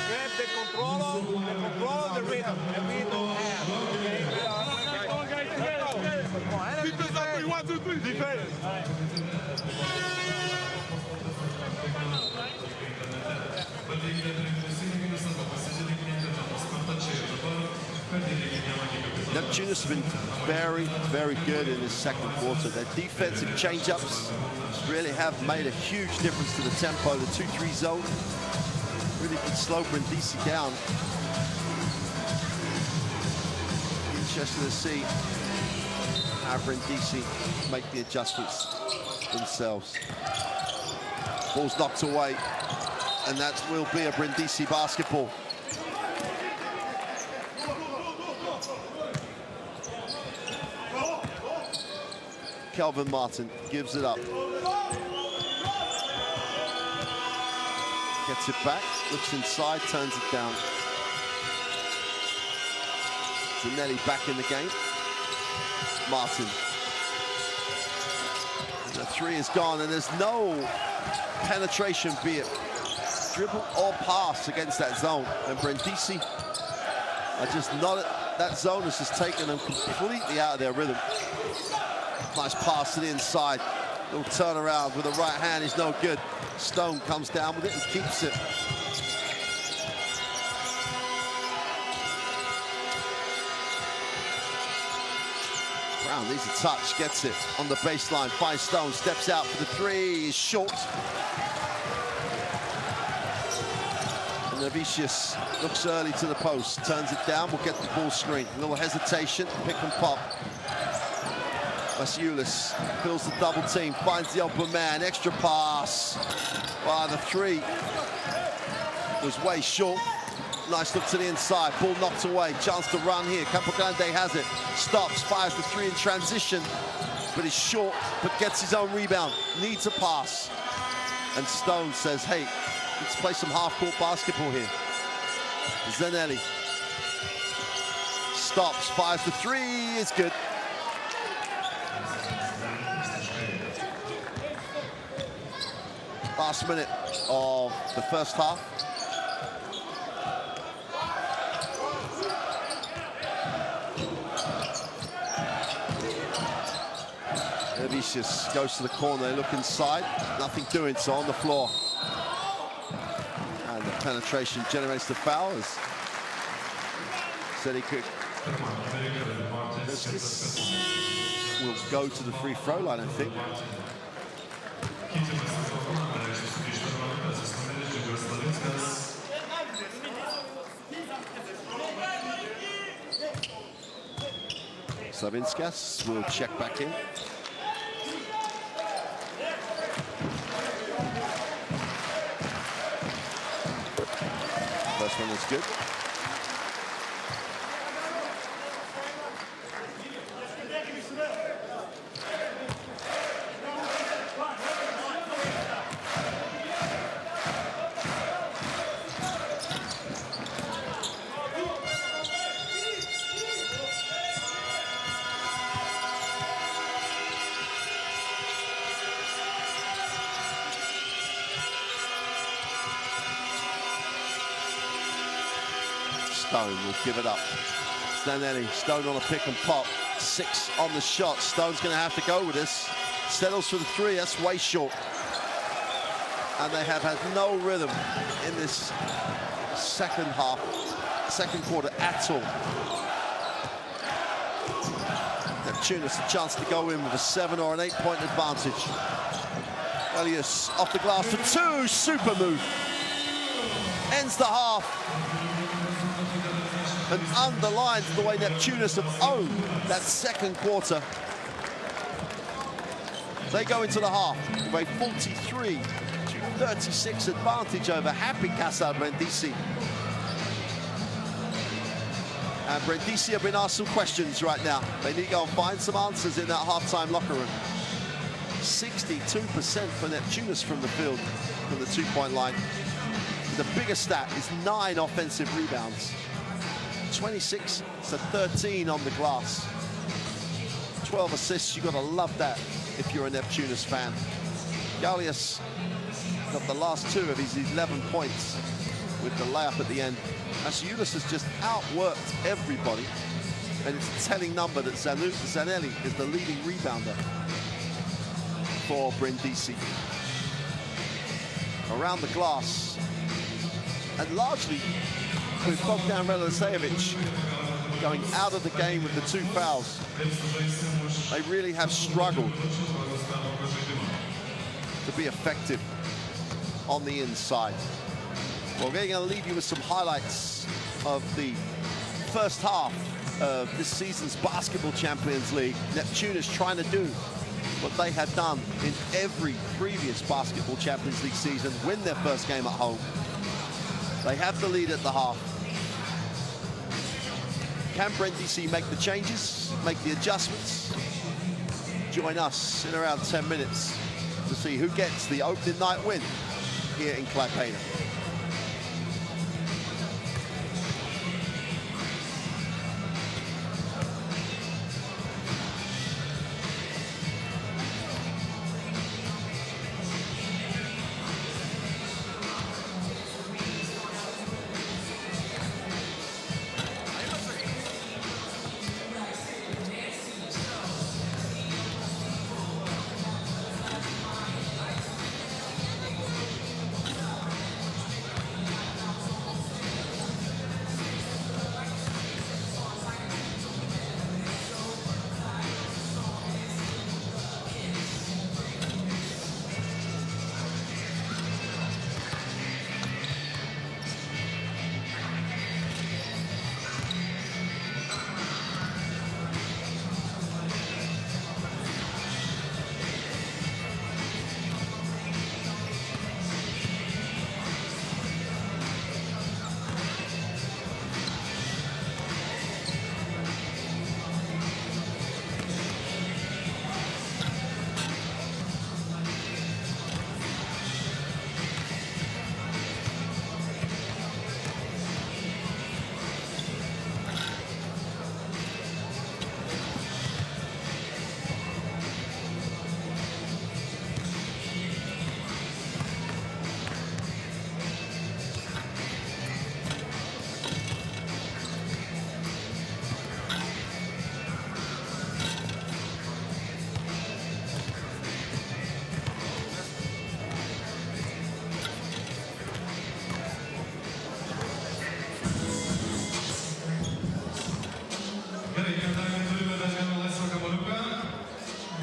Grab the control of the rhythm that we don't have. Okay, come on, guys, together. Defense up 3, 1, 2, 3. Defense.
Neptunas have been very, very good in this second quarter. Their defensive change-ups really have made a huge difference to the tempo. The 2-3 zone really can slow Brindisi down. Interesting to see how Brindisi make the adjustments themselves. Ball's knocked away, and that will be a Brindisi basketball. Kelvin Martin gives it up. Gets it back, looks inside, turns it down. Zanelli back in the game. Martin. The 3 is gone, and there's no penetration, be it dribble or pass, against that zone. And Brindisi are just not at that zone. Has just taken them completely out of their rhythm. Nice pass to the inside. Little turnaround with the right hand is no good. Stone comes down with it and keeps it. rebound. Needs a touch, gets it on the baseline. Finds Stone, steps out for the three, is short. And Novicius looks early to the post, turns it down, will get the ball screen. A little hesitation, pick and pop. Vasiulis fills the double team, finds the open man, extra pass. The three was way short. Nice look to the inside, ball knocked away, chance to run here. Campo Grande has it, stops, fires the three in transition, but is short, but gets his own rebound, needs a pass. And Stone says, hey, let's play some half-court basketball here. Zanelli stops, fires the three, it's good. Last minute of the first half. Novicius goes to the corner, look inside, nothing doing, so on the floor. And the penetration generates the foul, as said he could. This will go to the free throw line, I think. Slavinskas will check back in. First one is good. Stone will give it up. Zanelli, Stone on a pick and pop. 6 on the shot. Stone's going to have to go with this. Settles for the three, that's way short. And they have had no rhythm in this second quarter at all. Neptunas a chance to go in with a 7 or an 8-point advantage. Elias off the glass for 2, super move. Ends the half. And underlines the way Neptunas have owned that second quarter. They go into the half with a 43-36 advantage over happy Casa Brindisi. And Brindisi have been asked some questions right now. They need to go and find some answers in that halftime locker room. 62% for Neptunas from the field, from the two-point line. The biggest stat is 9 offensive rebounds. 26 to 13 on the glass. 12 assists, you've got to love that if you're a Neptunas fan. Galias got the last 2 of his 11 points with the layup at the end. Vasiulis has just outworked everybody, and it's a telling number that Zanelli is the leading rebounder for Brindisi. Around the glass, and largely with Bogdan Relazevich going out of the game with the 2 fouls. They really have struggled to be effective on the inside. Well, we're going to leave you with some highlights of the first half of this season's Basketball Champions League. Neptunas trying to do what they had done in every previous Basketball Champions League season, win their first game at home. They have the lead at the half. Can Brindisi make the changes, make the adjustments? Join us in around 10 minutes to see who gets the opening night win here in Klaipeda.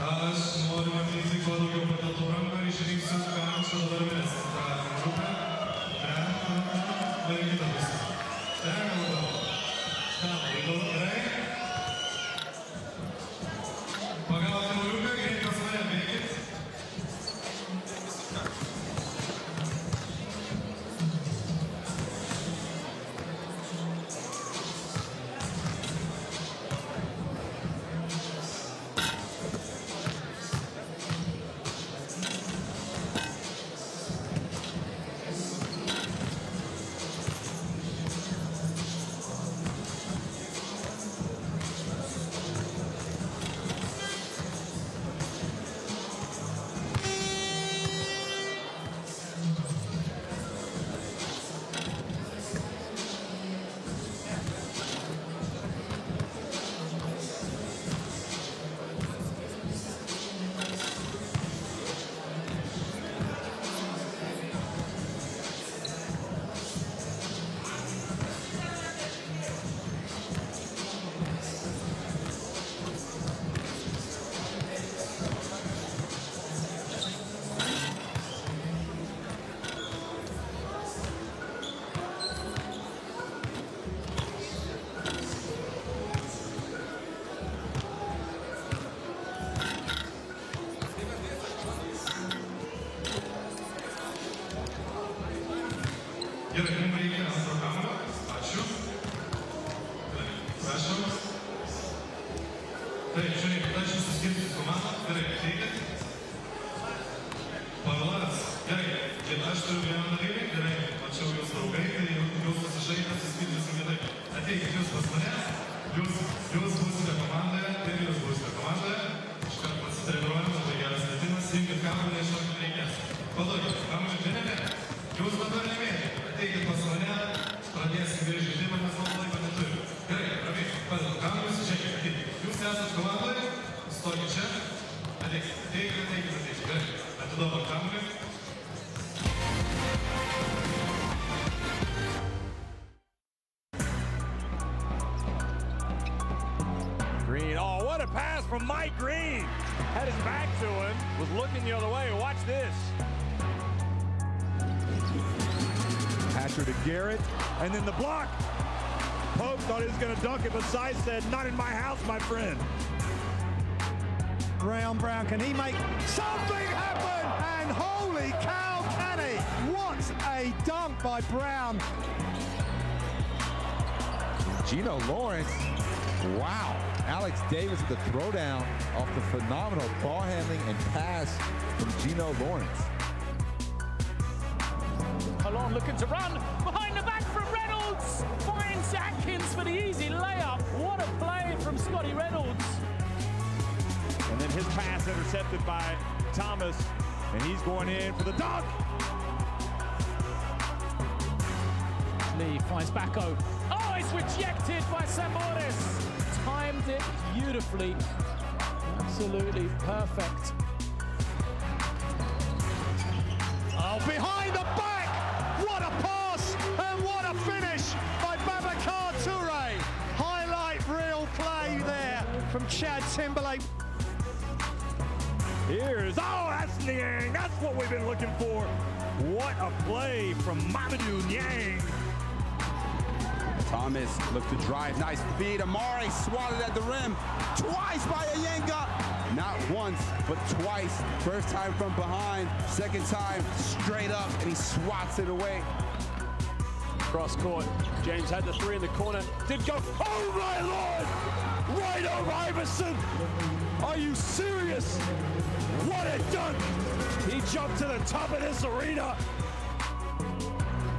Aš noriu matyti kuo daugiau pakeltų rankų ir išrinksiu kančių dabarmės. Grupę. Ir kitą pusę. Gerai. Pagal kamuoliuką, greit pas mane bėgit. Gerai, mums reikia antro kamuolio. Ačiū. Prašom. Taip, žiūrėkit, aš jūs suskirsiu komandą. Gerai, ateikit. Pavelaras. Gerai, aš turiu vieną dalyvį. Gerai, mačiau jūs draugai, tai jūs pasižaidę, suskirsiu kitaip. Ateikit jūs pas mane. Jūs būsite komandoje ir jūs būsite komandoje. Iškart pasitreniruojame, labai geras metimas. Imkit kamuolį, iškart reikės. Paduokit, kamuolį viename. Jūs dabar nemėgite. Ateikit pas mane, pradėsim vėl žaidimą, nes man laiko neturiu. Gerai, ramiai, padedu kamuolius, žiūrėkit, ateikit. Jūs esat komandoje, stokit čia. Ateikit. Gerai, atiduodam kamuolį.
Green, oh, what a pass from Mike Green. Had his back to him, was looking the other way. Watch this. Hatcher to Garrett, and then the block. Pope thought he was going to dunk it, but Sy said, not in my house, my friend.
Brown, can he make something happen? And holy cow, can he? What a dunk by Brown.
Gino Lawrence, wow. Alex Davis with the throwdown off the phenomenal ball handling and pass from Gino Lawrence.
Alon looking to run, behind the back from Reynolds, finds Atkins for the easy layup. What a play from Scotty Reynolds.
And then his pass intercepted by Thomas, and he's going in for the dunk.
Lee finds Bacco. Oh, it's rejected by Samoris. Timed it beautifully. Absolutely perfect.
Oh, behind the back! What a pass and what a finish by Babacar Touré. Highlight real play there from Chad Timberlake.
Here's, oh, that's Niang. That's what we've been looking for. What a play from Mamadou Niang.
Thomas looked to drive, nice feed. Amari swatted at the rim, twice by Ayenga. Not once, but twice. First time from behind, second time straight up, and he swats it away.
Cross court. James had the three in the corner. Did go, oh my Lord! Right over Iverson! Are you serious? What a dunk! He jumped to the top of this arena.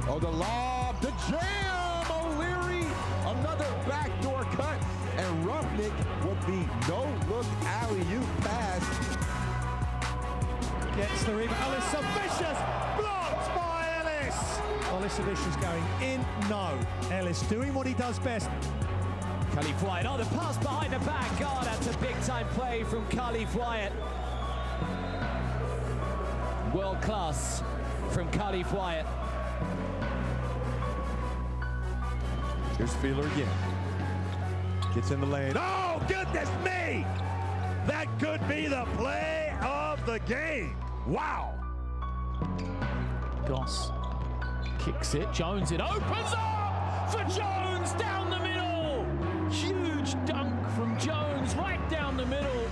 Oh, the lob, the jam! O'Leary, another backdoor cut, and Ruffnick with the no-look alley-oop pass.
Gets the rebound. Alyssa Vicious blocked by Ellis. Alyssa Vicious going in. No. Ellis doing what he does best.
Khalif Wyatt, oh, the pass behind the back. God, that's a big-time play from Khalif Wyatt. World class from Khalif Wyatt.
Here's Feeler again. Gets in the lane. Oh, goodness me! That could be the play of the game. Wow.
Goss kicks it. Jones, it opens up for Jones down the middle. Huge dunk from Jones right down the middle.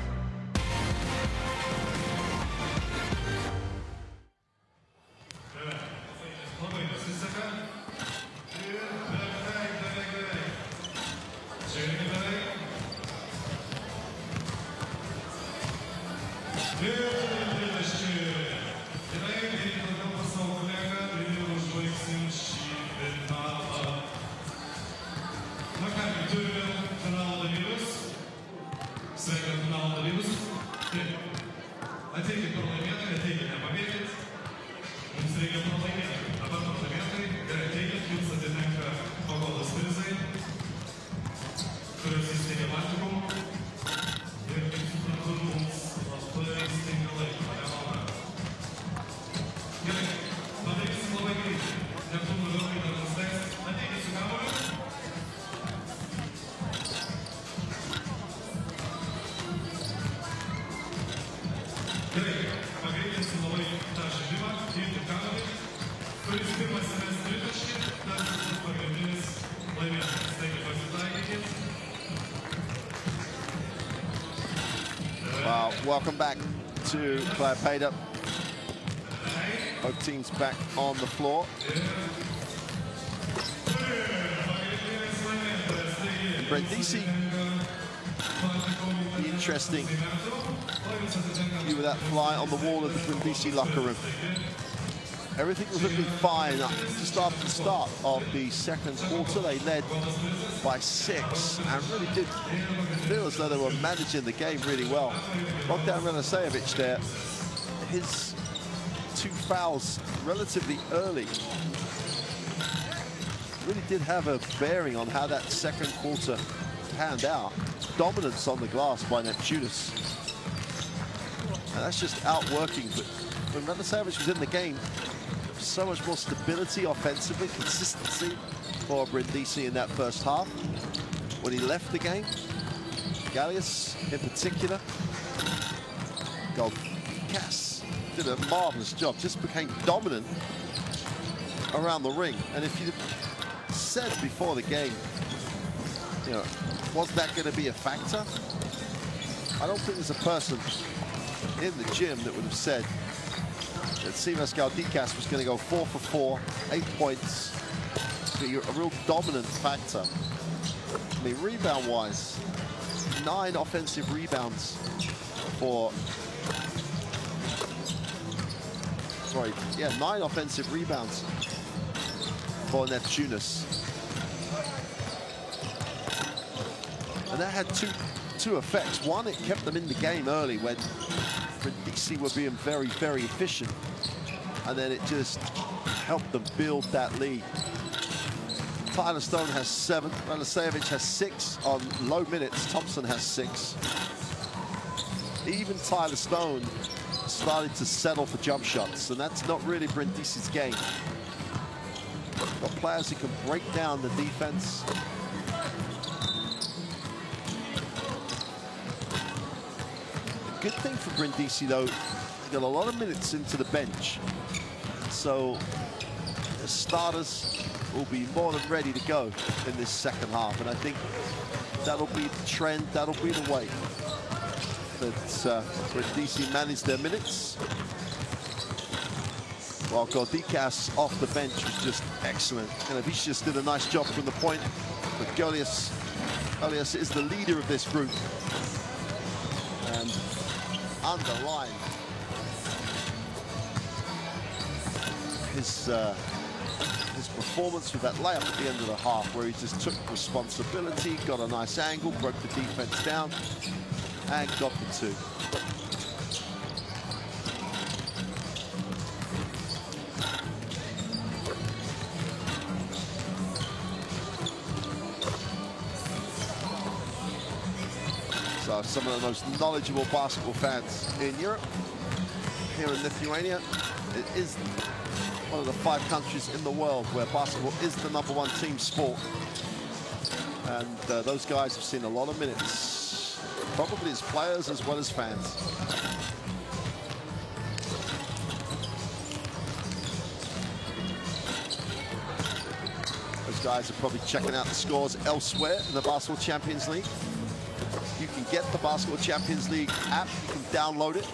Well, welcome back to Klaipeda. Both teams back on the floor. And Brindisi, interesting view of that fly on the wall of the Brindisi locker room. Everything was looking fine just after the start of the second quarter. They led by 6 and really did feel as though they were managing the game really well. Bogdan Milicevic there, his 2 fouls relatively early really did have a bearing on how that second quarter panned out. Dominance on the glass by Neptunas. And that's just outworking, but when Milicevic was in the game, so much more stability offensively, consistency for Brindisi in that first half. When he left the game, Gallius in particular, Cass did a marvelous job, just became dominant around the ring. And if you said before the game, you know, was that going to be a factor? I don't think there's a person in the gym that would have said that Simas Galdikas was going to go 4 for 4, 8 points, be a real dominant factor. I mean, rebound-wise, 9 offensive rebounds for... Sorry, yeah, 9 offensive rebounds for Neptunas. And that had two effects. One, it kept them in the game early when Brindisi were being very, very efficient. And then it just helped them build that lead. Tyler Stone has 7. Milicevic has 6 on low minutes. Thompson has 6. Even Tyler Stone started to settle for jump shots, and that's not really Brindisi's game. Got players who can break down the defense. Good thing for Brindisi, though, they got a lot of minutes into the bench. So the starters will be more than ready to go in this second half. And I think that'll be the trend, that'll be the way that Brindisi manage their minutes. While Galdikas off the bench was just excellent. And Avish just did a nice job from the point. But Golias is the leader of this group. And underlined his performance with that layup at the end of the half, where he just took responsibility, got a nice angle, broke the defense down, and got the 2. So some of the most knowledgeable basketball fans in Europe, here in Lithuania. It is one of the 5 countries in the world where basketball is the #1 team sport. And those guys have seen a lot of minutes probably as players as well as fans. Those guys are probably checking out the scores elsewhere in the Basketball Champions League. You can get the Basketball Champions League app. You can download it.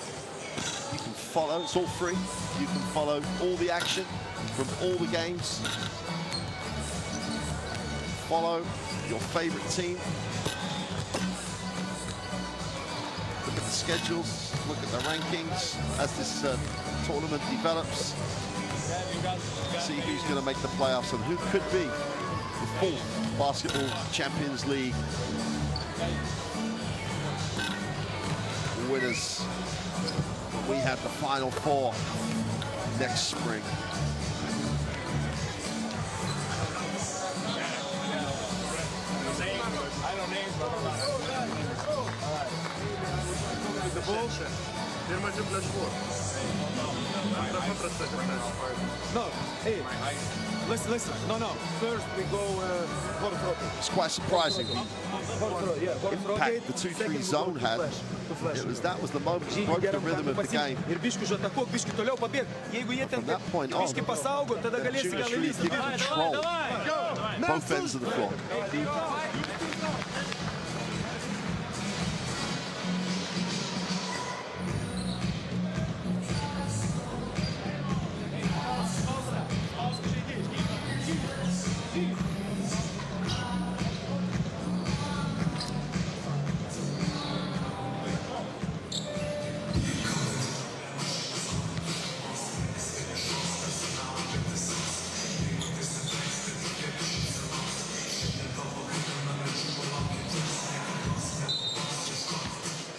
You can follow. It's all free. You can follow all the action from all the games. Follow your favorite team. Look at the schedules. Look at the rankings as this tournament develops. See who's going to make the playoffs and who could be the fourth Basketball Champions League winners. We have the Final Four next spring.
No, hey, listen. No. First we go horse rocket.
It's quite surprising the impact the 2-3 zone had. That was the moment that broke the rhythm of the game. From that point on, Neptunas really did control both ends of the floor.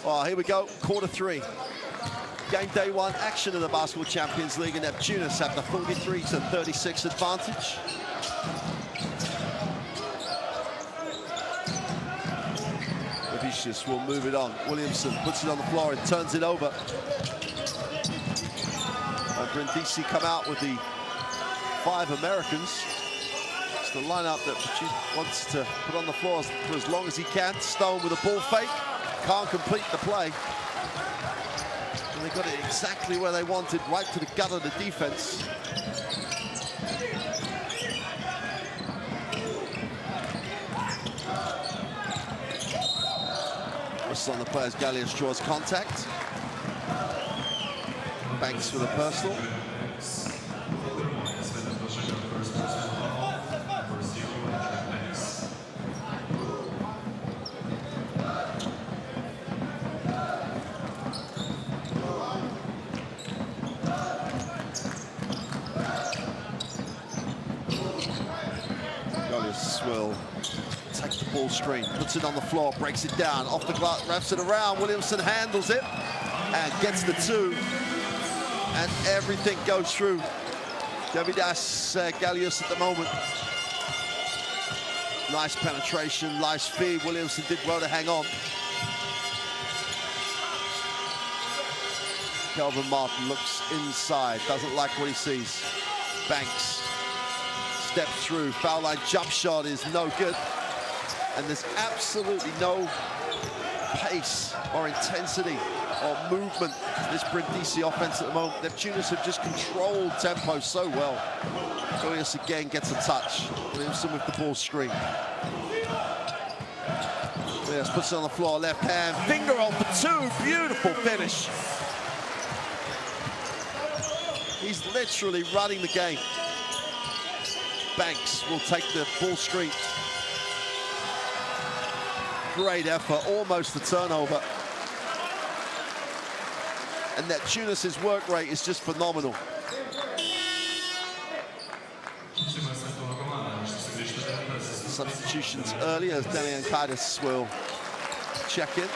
Oh, here we go, quarter three. Game day one action in the Basketball Champions League, and Neptunas have the 43-36 advantage. Vicious will move it on. Williamson puts it on the floor and turns it over. Brindisi come out with the 5 Americans. It's the lineup that she wants to put on the floor for as long as he can. Stone with a ball fake. Can't complete the play. And they got it exactly where they wanted, right to the gut of the defense. Whistle on the players. Gallius draws contact. Banks for the personal. Will take the ball screen, puts it on the floor, breaks it down, off the glass, wraps it around. Williamson handles it and gets the 2. And everything goes through Davidas Gallius at the moment. Nice penetration, nice feed. Williamson did well to hang on. Kelvin Martin looks inside, doesn't like what he sees. Banks steps through, foul line jump shot is no good. And there's absolutely no pace or intensity or movement in this Brindisi offense at the moment. Neptunas have just controlled tempo so well. Julius again gets a touch. Williamson with the ball screen. Yes, puts it on the floor, left hand, finger roll for 2, beautiful finish. He's literally running the game. Banks will take the ball screen. Great effort, almost a turnover. And Neptunas' work rate is just phenomenal. Substitutions early as Delian Kaitis will check in.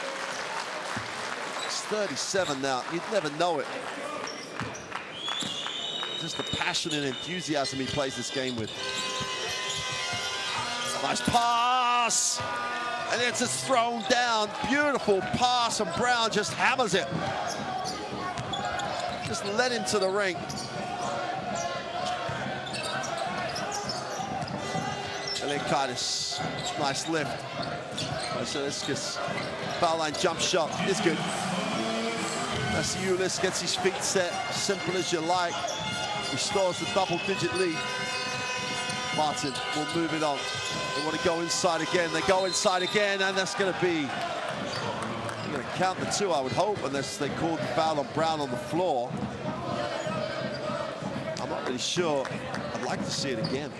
It's 37 now, you'd never know it. Just the passion and enthusiasm he plays this game with. Nice pass! And it's just thrown down. Beautiful pass, and Brown just hammers it. Just led into the ring. Eliakaitis, nice lift. Vasilevskis, foul line jump shot is good. Vasiulis gets his feet set, simple as you like. Restores the double-digit lead. Martin will move it on. They want to go inside again. They go inside again, and that's going to be... They're going to count the 2, I would hope, unless they called the foul on Brown on the floor. I'm not really sure. I'd like to see it again.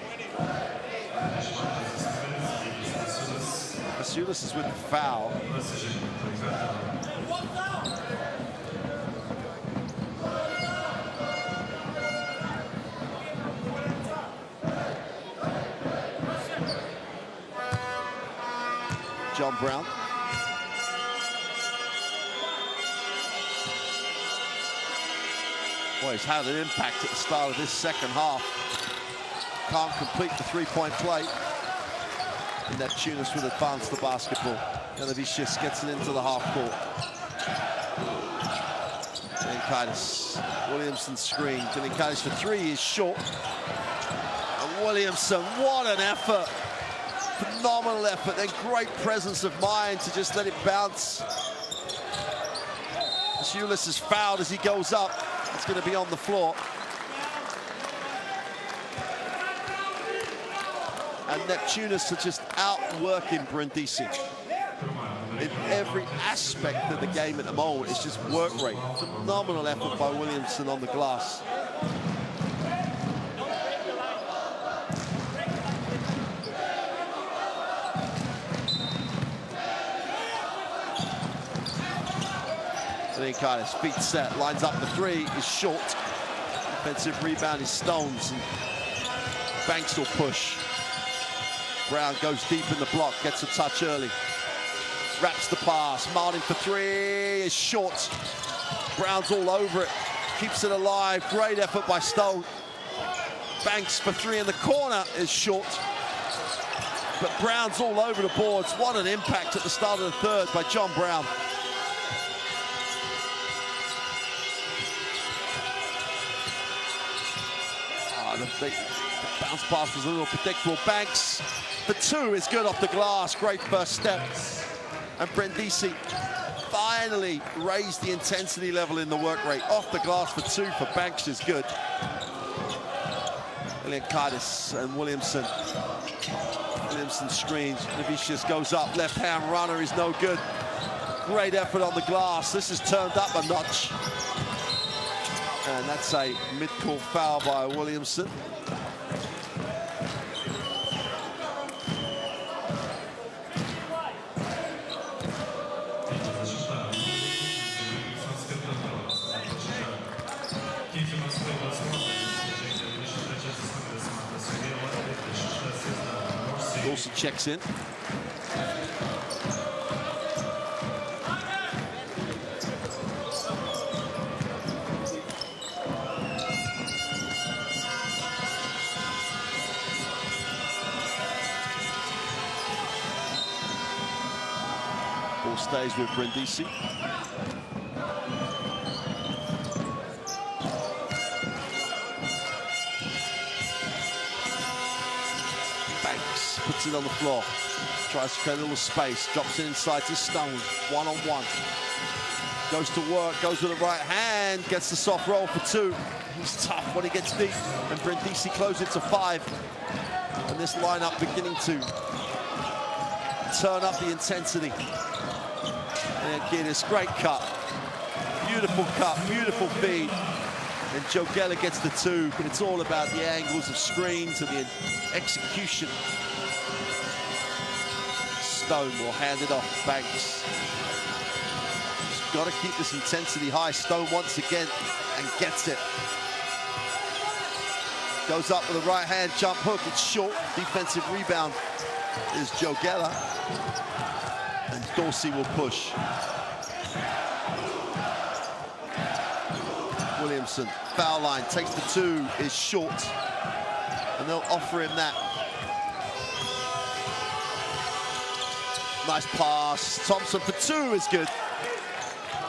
Vasiulis is with the foul. John Brown. Boy, he's had an impact at the start of this second half. Can't complete the three-point play. And Neptunas will advance the basketball. Janavicius gets it into the half court. Eliakaitis, Williamson screen. Eliakaitis for 3 is short. And Williamson, what an effort. Phenomenal effort, then great presence of mind to just let it bounce. Vasiulis is fouled as he goes up. It's going to be on the floor. And Neptunas are just outworking Brindisi. In every aspect of the game at the moment, it's just work rate. Phenomenal effort by Williamson on the glass. Eliakaitis, feet set, lines up the 3, is short. Defensive rebound is Stones, and Banks will push. Brown goes deep in the block, gets a touch early. Wraps the pass, Martin for 3 is short. Brown's all over it, keeps it alive. Great effort by Stone. Banks for 3 in the corner is short. But Brown's all over the boards. What an impact at the start of the third by John Brown. The bounce pass was a little predictable. Banks for 2 is good off the glass. Great first step. And Brindisi finally raised the intensity level in the work rate. Off the glass for 2 for Banks is good. Eliakaitis and Williamson. Williamson screens. Janavicius goes up. Left-hand runner is no good. Great effort on the glass. This is turned up a notch. And that's a mid-court foul by Williamson. Dawson checks in. Ball stays with Brindisi. Banks puts it on the floor. Tries to create a little space. Drops it inside to Stone. One-on-one. Goes to work. Goes with the right hand. Gets the soft roll for 2. He's tough when he gets deep. And Brindisi closes it to 5. And this lineup beginning to turn up the intensity. And again, it's great cut. Beautiful cut. Beautiful feed. And Jogela gets the 2, but it's all about the angles of screens and the execution. Stone will hand it off. Banks. Just got to keep this intensity high. Stone once again and gets it. Goes up with a right hand jump hook. It's short. Defensive rebound is Jogela. And Dorsey will push. Williamson, foul line, takes the 2, is short. And they'll offer him that. Nice pass. Thompson for 2 is good.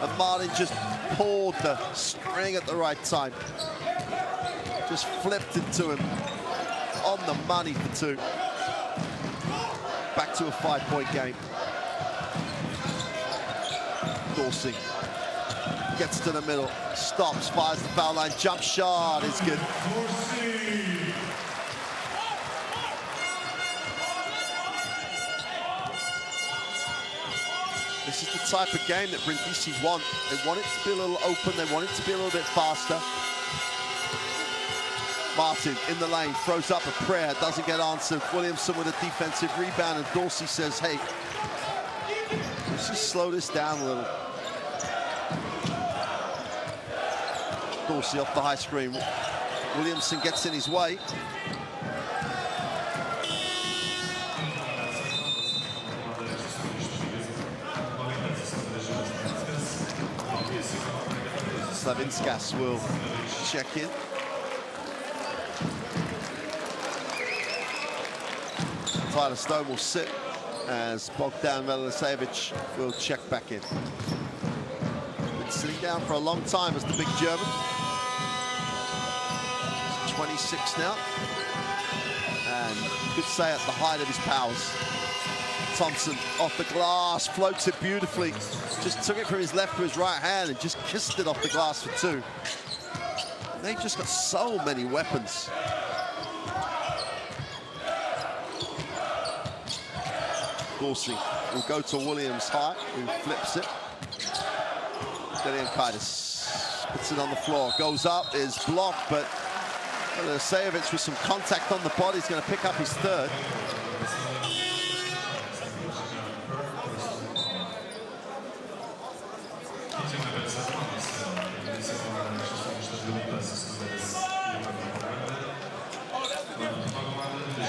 And Martin just pulled the string at the right time. Just flipped it to him on the money for 2. back to a 5-point game. Dorsey gets to the middle, stops, fires the foul line, jump shot is good. This is the type of game that Brindisi want. They want it to be a little open, they want it to be a little bit faster. Martin in the lane, throws up a prayer, doesn't get answered. Williamson with a defensive rebound, and Dorsey says, hey, let's just slow this down a little. Dorsey off the high screen. Williamson gets in his way. Slavinskas will check in. Tyler Stone will sit as Bogdan Velasevich will check back in. Been sitting down for a long time as the big German. He's 26 now. And you could say at the height of his powers. Thompson off the glass, floats it beautifully. Just took it from his left to his right hand and just kissed it off the glass for two. And they've just got so many weapons. Dorsey will go to Williams high, who flips it. Deliankaitis puts it on the floor, goes up, is blocked, but Velasevich with some contact on the body is going to pick up his third.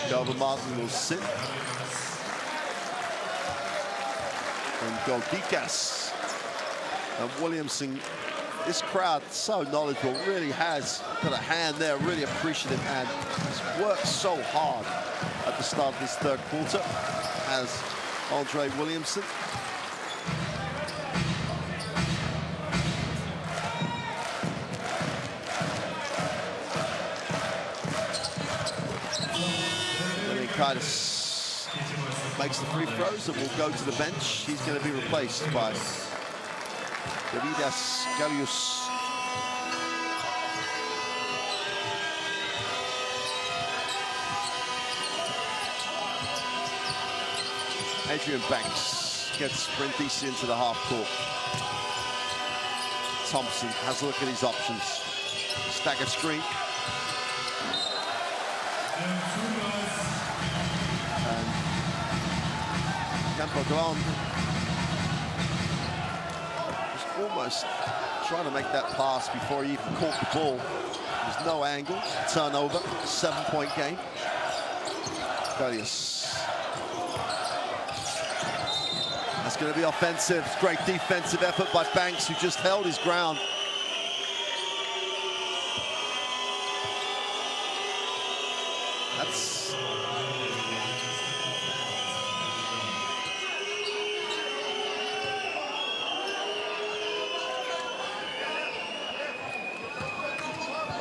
Delvin Martin will sit. And Goldikas and Williamson. This crowd, so knowledgeable, really has got a hand there, really appreciative hand. He's worked so hard at the start of this third quarter as Andre Williamson. Deliankaitis makes the free throws and will go to the bench. He's going to be replaced by Davidas Galius. Adrian Banks gets Brindisi into the half court. Thompson has a look at his options. Stagger screen. Campogrande was almost trying to make that pass before he even caught the ball. There's no angle, turnover, 7-point game. Galius. That's going to be offensive. Great defensive effort by Banks, who just held his ground. That's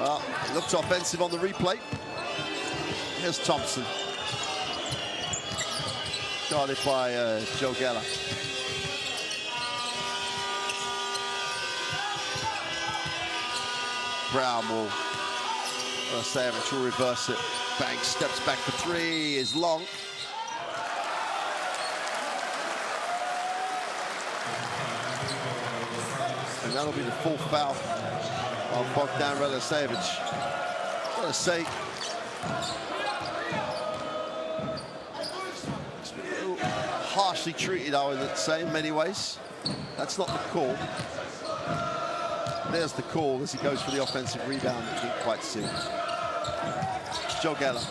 well, it looks offensive on the replay. Here's Thompson. Guarded by Joe Geller. Brown will Savage will reverse it. Banks steps back for three, is long. And that'll be the full foul of Bogdan Velasevich. I've got to say, it's been a little harshly treated, I would say, in many ways. That's not the call. There's the call as he goes for the offensive rebound. You can't quite see it. Joe Geller.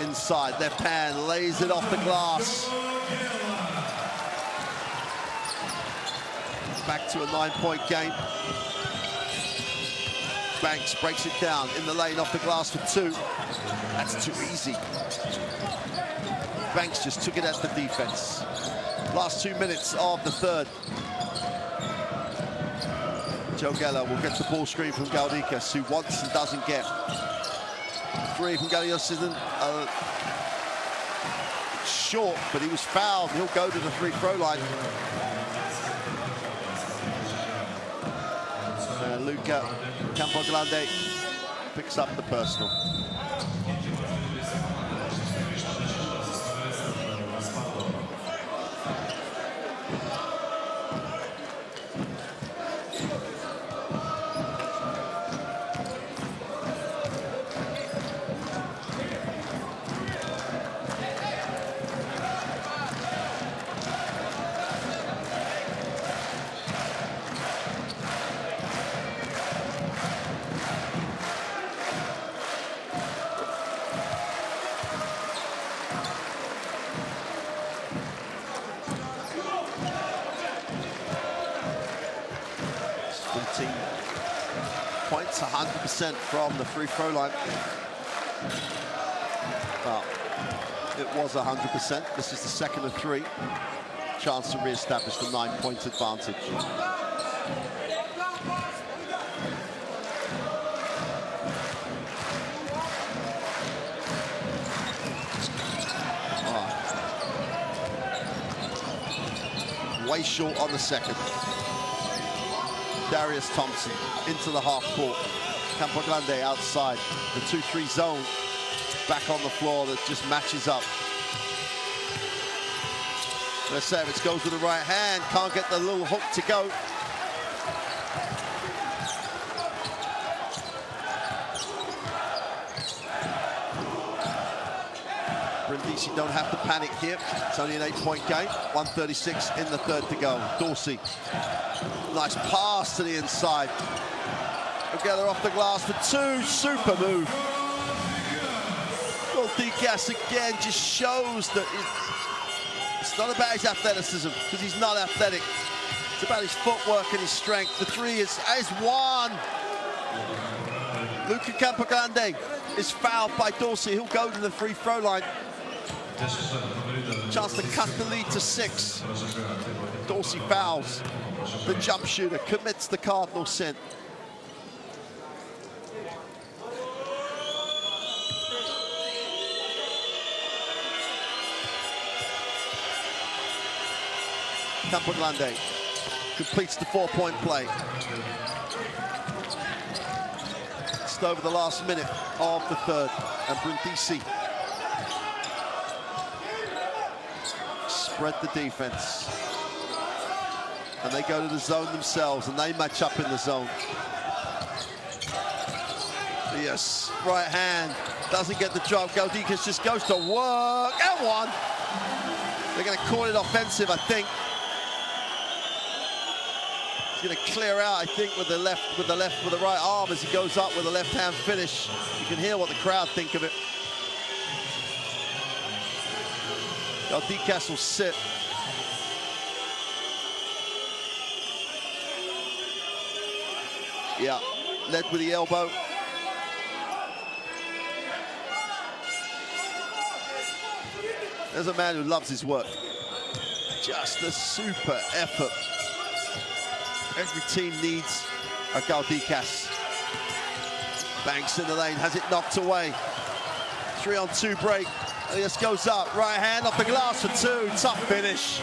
Inside, left hand, lays it off the glass. Back to a 9-point game. Banks breaks it down in the lane off the glass for two. That's too easy. Banks just took it at the defense. Last 2 minutes of the third. Joe Geller will get the ball screen from Galdikas, who wants and doesn't get. Three from Galios isn't short, but he was fouled. He'll go to the free throw line. Luca Campoglande picks up the personal. Points, 100% from the free throw line. Well, it was 100%. This is the second of 3. Chance to re-establish the 9-point advantage. Way short on the second. Darius Thompson into the half court. Campoglande outside. The 2-3 zone back on the floor that just matches up. Savage goes with the right hand, can't get the little hook to go. Brindisi don't have to panic here. It's only an 8-point game. 1:36 in the third to go. Dorsey. Nice pass to the inside. Together off the glass for 2. Super move. Well, Dikas again just shows that it's not about his athleticism, because he's not athletic. It's about his footwork and his strength. The 3 is one. Luca Campoglande is fouled by Dorsey. He'll go to the free throw line. Chance to cut the lead to 6. Dorsey fouls. The jump shooter commits the cardinal sin. Campoglande completes the 4-point play. Just over the last minute of the third, and Brindisi spread the defense. And they go to the zone themselves, and they match up in the zone. Yes, right hand, doesn't get the drop. Galdikas just goes to work, and 1. They're going to call it offensive, I think. He's going to clear out, I think, with the right arm as he goes up with a left-hand finish. You can hear what the crowd think of it. Galdikas will sit. Yeah, led with the elbow. There's a man who loves his work. Just a super effort. Every team needs a Galdikas. Banks in the lane, has it knocked away. 3-on-2 break. Elias goes up, right hand off the glass for 2. Tough finish.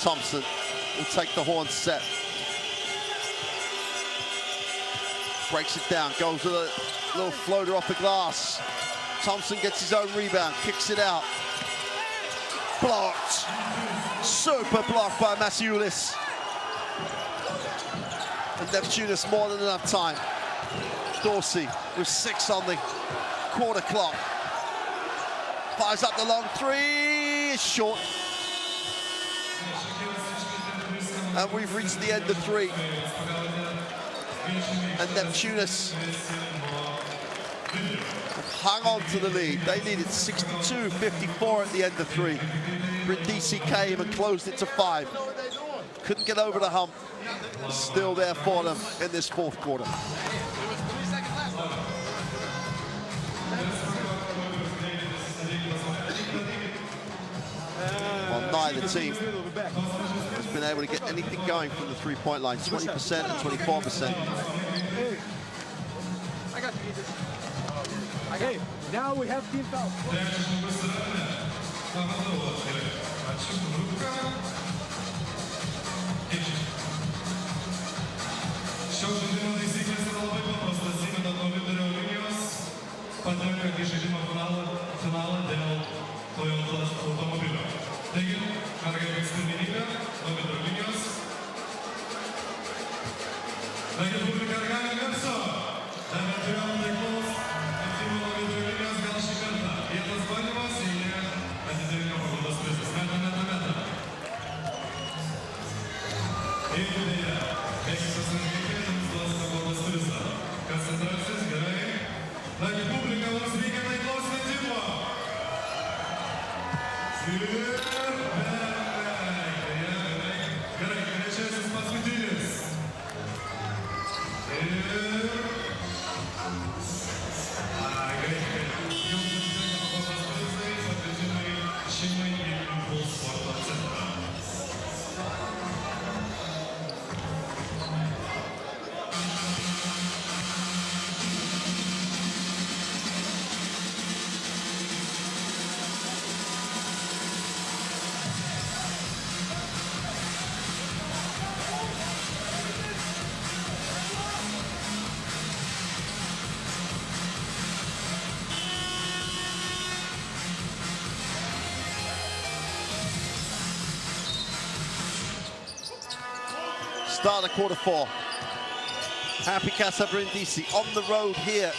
Thompson will take the horn set. Breaks it down, goes with a little floater off the glass. Thompson gets his own rebound, kicks it out. Blocked. Super block by Masiulis. And Neptunas more than enough time. Dorsey with 6 on the quarter clock. Fires up the long 3, is short. And we've reached the end of 3. And Neptunas hung on to the lead. They needed 62-54 at the end of 3. Brindisi came and closed it to 5. Couldn't get over the hump. Still there for them in this 4th quarter. Well, neither team has been able to get anything going from the three-point line. 20% and 24%.
Hey, now we have team foul.
Šios žaidimo taisyklės yra labai paprastas. Įmetant nuo vidurio linijos, patenka į žaidimo finalą dėl Toyota automobilio. Taigi, mergaitės pirmenybė nuo vidurio linijos. Taigi, publika, ar galime garso? Dar neturėjom taikos. Aktyvų nuo vidurio linijos gal šį kartą. Vietas bandymas, eilė atitinka pagalbos prizas. Meta. Jeigu dėja, Meksijos rinkėjams duos pagalbos prizą. Koncentracijos gerai. Taigi, publika, mums reikia taikos metimo. Ir beveik. Gerai, trečiasis paskutinis. Ir... Gerai. Jums atitinka pagalbos prizai, pakvietimai šeimai į Impuls sporto centrą.
Start of quarter four. Happy Casa Brindisi on the road here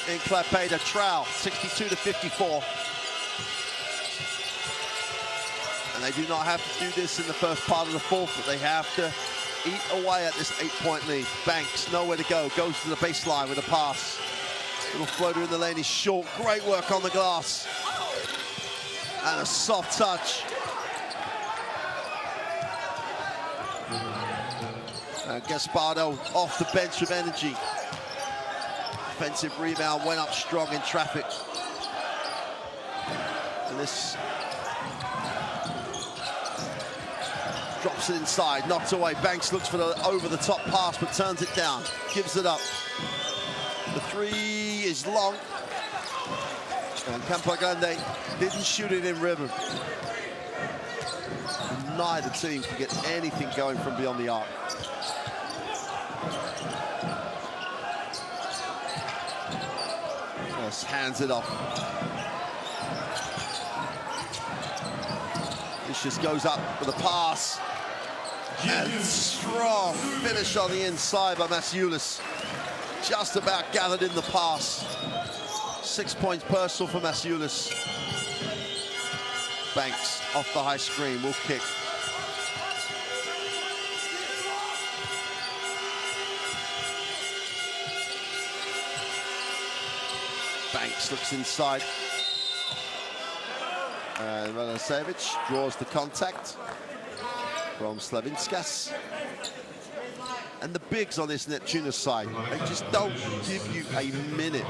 in Klaipeda. Trau, 62-54. And they do not have to do this in the first part of the fourth, but they have to eat away at this 8-point lead. Banks, nowhere to go, goes to the baseline with a pass. Little floater in the lane is short. Great work on the glass. And a soft touch. Gaspardo off the bench with energy. Offensive rebound, went up strong in traffic. And this drops it inside, knocked away. Banks looks for the over-the-top pass, but turns it down, gives it up. The three is long. And Campagrande didn't shoot it in rhythm. Neither team can get anything going from beyond the arc. Hands it off. This just goes up with a pass. And strong finish on the inside by Masiulis. Just about gathered in the pass. 6 points personal for Masiulis. Banks off the high screen, will kick. Banks looks inside. And Radosevich draws the contact from Slavinskas. And the bigs on this Neptunas side, they just don't give you a minute.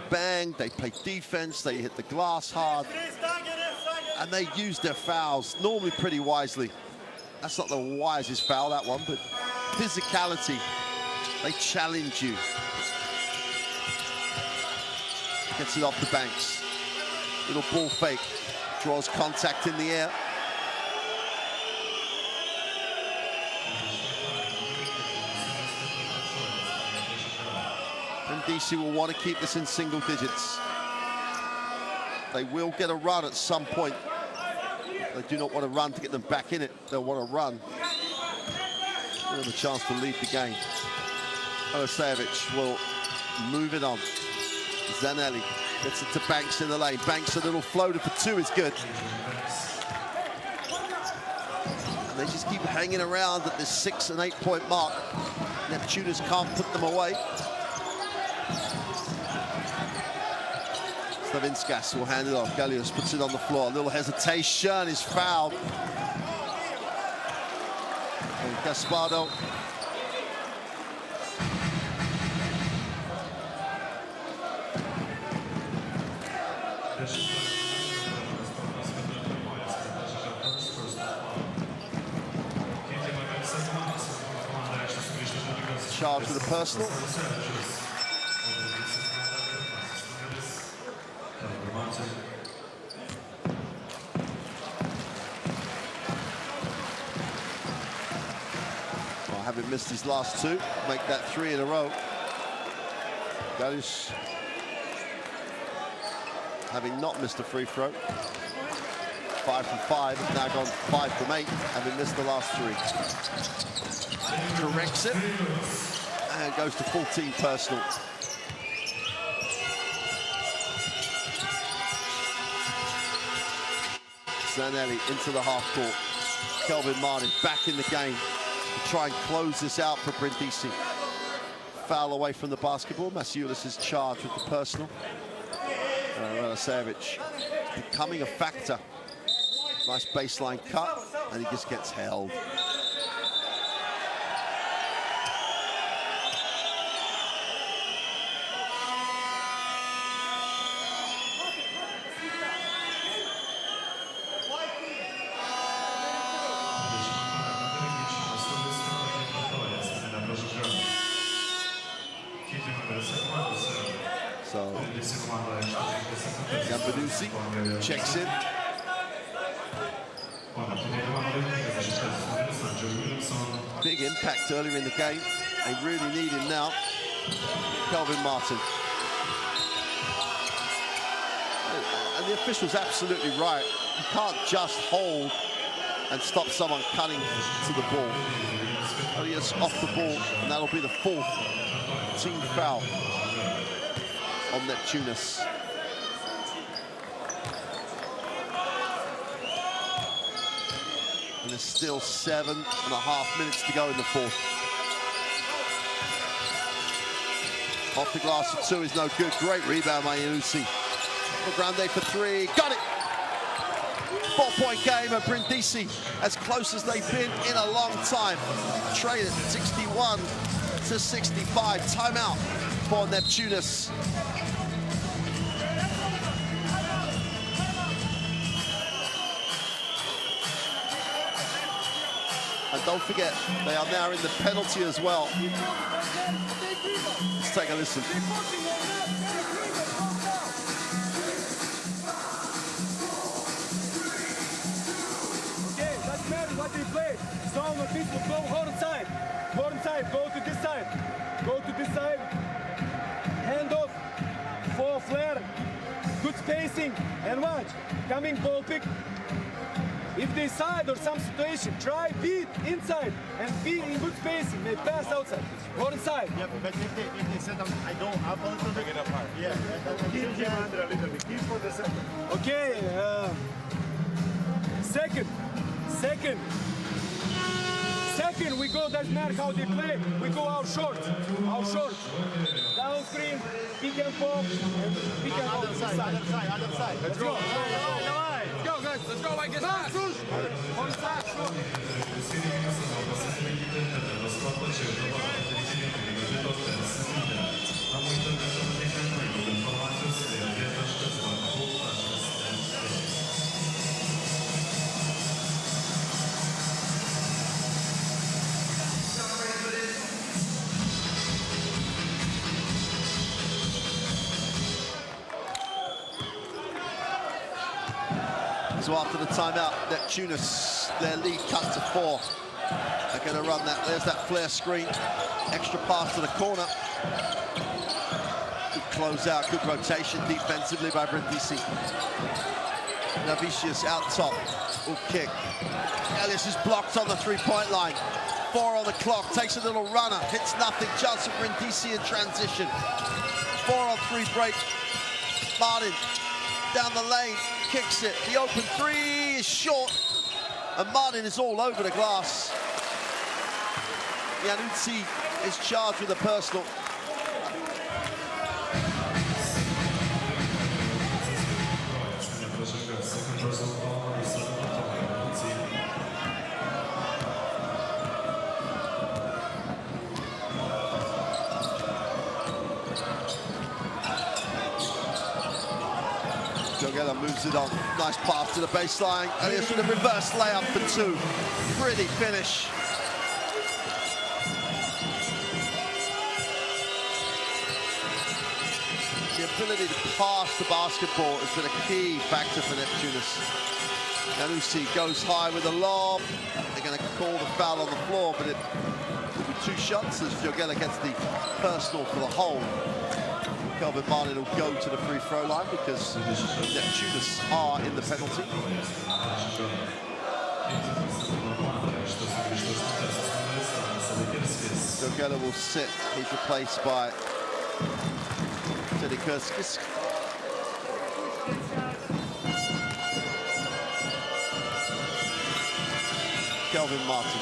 Bang, they play defense, they hit the glass hard. And they use their fouls, normally pretty wisely. That's not the wisest foul, that one, but physicality. They challenge you. Gets it off the Banks. Little ball fake. Draws contact in the air. And DC will want to keep this in single digits. They will get a run at some point. They do not want to run to get them back in it. They'll want to run. They have a chance to lead the game. Radosevich will move it on. Zanelli gets it to Banks in the lane. Banks, a little floater for two is good. And they just keep hanging around at this 6 and 8 point mark. Neptunas can't put them away. Slavinskas will hand it off. Gallius puts it on the floor. A little hesitation, is fouled. And Gaspardo. charged with a personal. Well, having missed his last two, make that 3 in a row. Galish, having not missed a free throw, 5 from 5, has now gone 5 from 8, having missed the last 3. Corrects it, and goes to 14 personal. Zanelli into the half court. Kelvin Martin back in the game to try and close this out for Brindisi. Foul away from the basketball. Masiulis is charged with the personal. Radosevic becoming a factor. Nice baseline cut, and he just gets held. So, Brindisi checks in. Big impact earlier in the game. They really need him now. Kelvin Martin. And the official's absolutely right. You can't just hold and stop someone cutting to the ball. He is off the ball, and that'll be the 4th team foul on Neptunas. And there's still 7.5 minutes to go in the 4th. Off the glass for 2 is no good. Great rebound by Iannucci. Grande for 3, got it! 4-point game at Brindisi, as close as they've been in a long time. Trail it 61-65. Timeout for Neptunas. And don't forget, they are now in the penalty as well. Let's take a listen.
Okay, doesn't matter what they play. Zone or people go inside. Go inside, go to this side. Go to this side. Hand off. 4 flare. Good spacing. And watch. Coming ball pick. If they side or some situation, try beat inside and be in good spacing. They pass outside. Go inside.
Yeah, but if they set them, I go up a little bit. Apart. Yeah, keep him under a little bit. Keep for the second.
Okay, second, we go, doesn't matter how they play, we go out short. Down screen, pick and pop, and pick and pop. Other side. Let's go. Let's go, guys. Let's go, like this. One side, short.
So after the timeout, Neptunas, their lead cut to 4. They're going to run that. There's that flare screen. Extra pass to the corner. Good close out, good rotation defensively by Brindisi. Navicius out top, will kick. Ellis is blocked on the 3-point line. 4 on the clock, takes a little runner, hits nothing. Chance for Brindisi in transition. 4-on-3 break. Martin down the lane, kicks it. The open 3 is short, and Martin is all over the glass. Iannucci is charged with a personal. Jogella moves it on. Nice pass to the baseline. Elias with a reverse layup for 2. Pretty finish. The ability to pass the basketball has been a key factor for Neptunas. Janusi goes high with a lob. They're going to call the foul on the floor, but it will be 2 shots as Jogela gets the personal for the hold. Kelvin Martin will go to the free throw line because Neptunas are in the penalty. Jogela will sit. He's replaced by Teddy Kurskis. Kelvin Martin.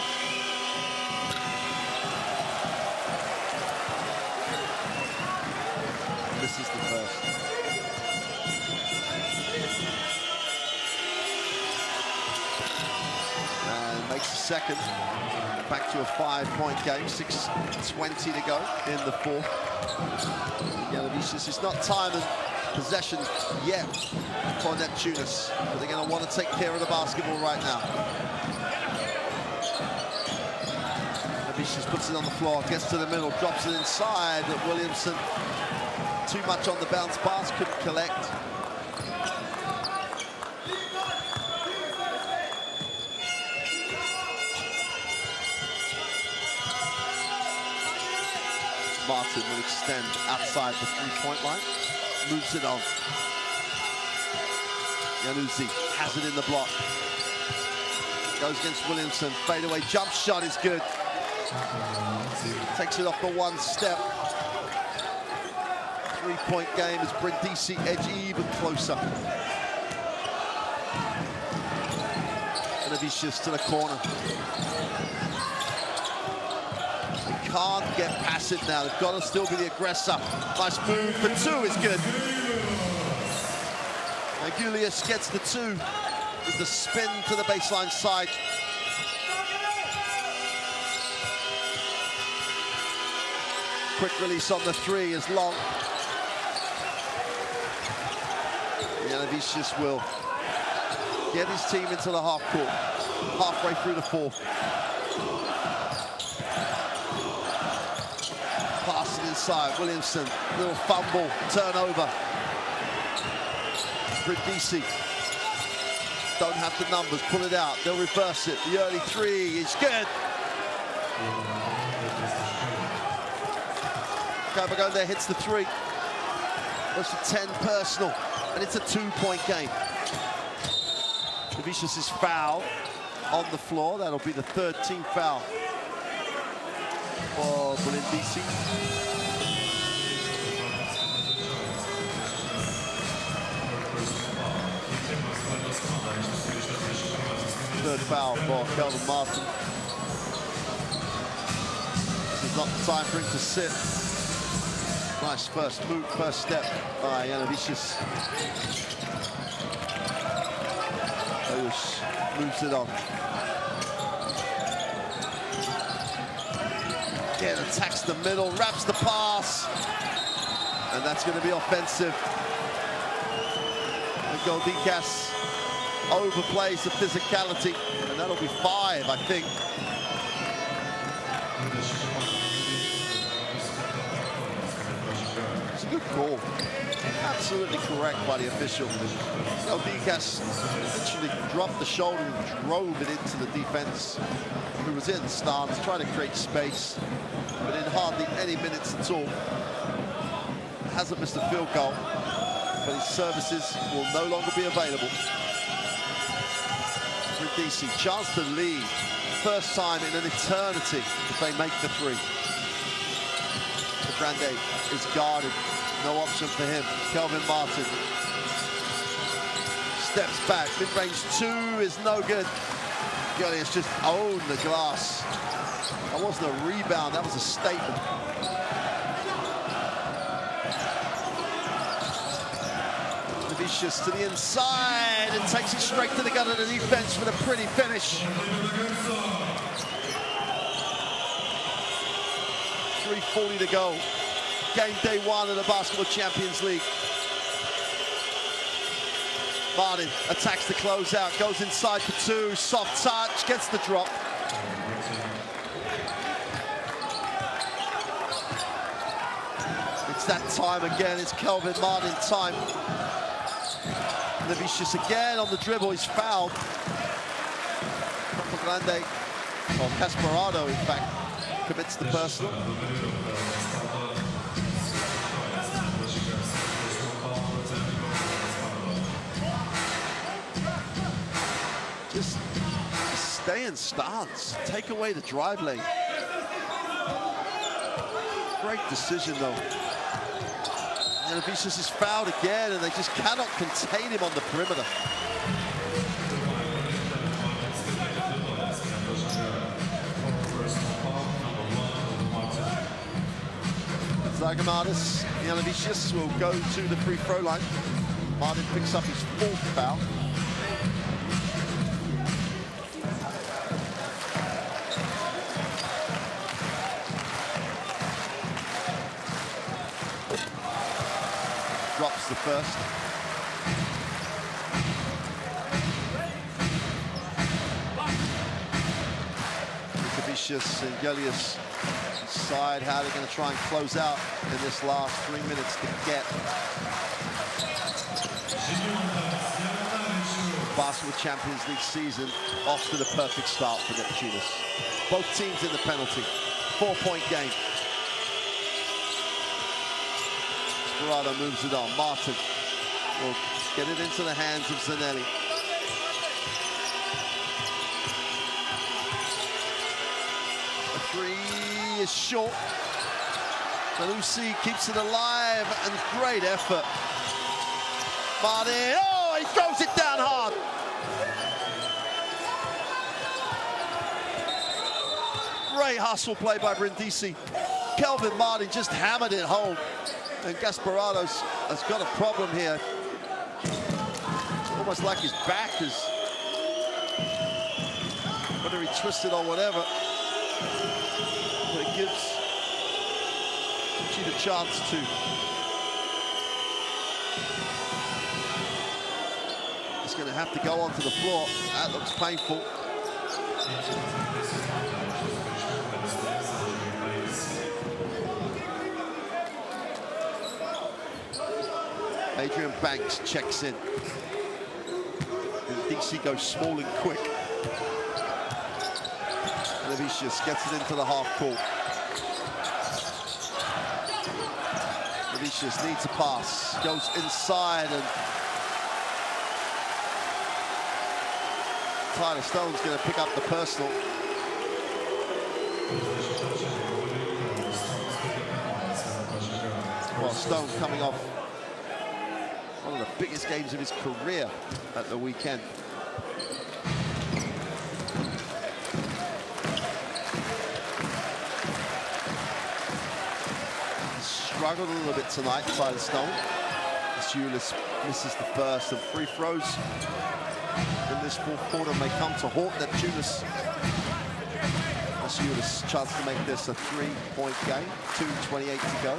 This is the first. And makes the second. Back to a 5-point game. 6:20 to go in the fourth. It's not time and possession yet for Neptunas, but they're going to want to take care of the basketball right now. Neptunas puts it on the floor, gets to the middle, drops it inside, but Williamson too much on the bounce pass, couldn't collect. Martin will extend outside the 3-point line, moves it on. Janusi has it in the block. Goes against Williamson, fadeaway jump shot is good. Takes it off the 1 step. 3-point game as Brindisi edge even closer. And Avicius to the corner. Can't get past it now. They've got to still be the aggressor. Nice move for 2 is good. And Julius gets the 2 with the spin to the baseline side. Quick release on the 3 is long. Janavicius will get his team into the half court, halfway through the fourth. Pass it inside, Williamson, little fumble, turnover. Brindisi don't have the numbers, pull it out, they'll reverse it. The early 3 is good. Cabagone hits the 3. Goes to 10 personal, and it's a 2-point game. Avicius' foul on the floor. That'll be the 3rd team foul for Brindisi. Third foul for Kelvin Martin. This is not the time for him to sit. Nice first move, first step by Janavicius. Oyus moves it on. Again, attacks the middle, wraps the pass. And that's going to be offensive. And Goldikas overplays the physicality. And that'll be 5, I think. It's a good call. Absolutely correct by the official. Goldikas literally dropped the shoulder and drove it into the defense, who was in the stance, trying to create space, but in hardly any minutes at all. Hasn't missed a field goal, but his services will no longer be available. Brindisi, chance to lead. First time in an eternity if they make the 3. The Grande is guarded. No option for him. Kelvin Martin steps back. Mid-range 2 is no good. Julius just owned the glass. That wasn't a rebound, that was a statement. Avicius to the inside and takes it straight to the gun of the defense for the pretty finish. 3:40 to go. Game day 1 of the Basketball Champions League. Martin attacks the closeout, goes inside for 2, soft touch, gets the drop. It's that time again. It's Kelvin Martin time. Nevicius again on the dribble. He's fouled. Grande, or Casperado, in fact, commits the personal. Just stay in stance. Take away the drive lane. Great decision, though. And Nevicius is fouled again, and they just cannot contain him on the perimeter. Zagamadis, Nevicius will go to the free throw line. Martin picks up his 4th foul. Drops the first. Nevicius and Gelius decide how they're going to try and close out in this last 3 minutes to get Basketball Champions League season off to the perfect start for Neptunas. Both teams in the penalty. 4-point game. Desperado moves it on. Martin will get it into the hands of Zanelli. A 3 is short. Zanussi keeps it alive, and great effort. Martin, oh, he throws it down hard. Great hustle play by Brindisi. Kelvin Martin just hammered it home. And Gasparados has got a problem here. It's almost like his back is, whether he twisted or whatever, but it gives you the chance to. He's going to have to go onto the floor. That looks painful. Adrian Banks checks in. DC goes small and quick. Nevicius gets it into the half court. Nevicius needs a pass, goes inside, and Tyler Stone's going to pick up the personal. Well, Stone coming off one of the biggest games of his career at the weekend. He struggled a little bit tonight, Tyler Stone. Ulis misses the first, and free throws in this 4th quarter may come to haunt Neptunas. Ulis chance to make this a 3-point game. 2:28 to go.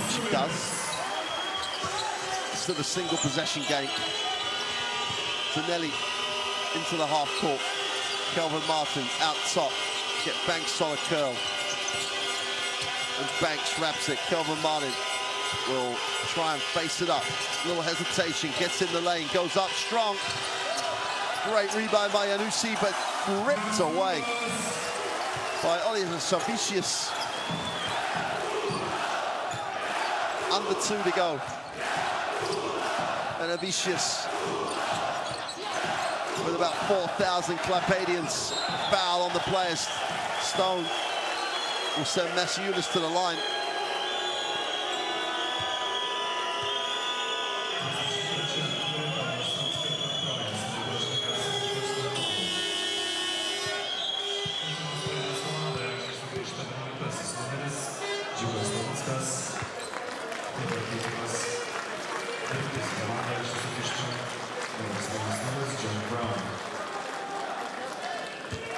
She does. Still a single possession game. Zanelli into the half court. Kelvin Martin out top. Get Banks on a curl. And Banks wraps it. Kelvin Martin will try and face it up. Little hesitation, gets in the lane, goes up strong. Great rebound by Janussi, but ripped away by Oliver Savicius. Under 2 to go. And Avicius with about 4,000 Klaipedians foul on the players. Stone will send Masiulis to the line.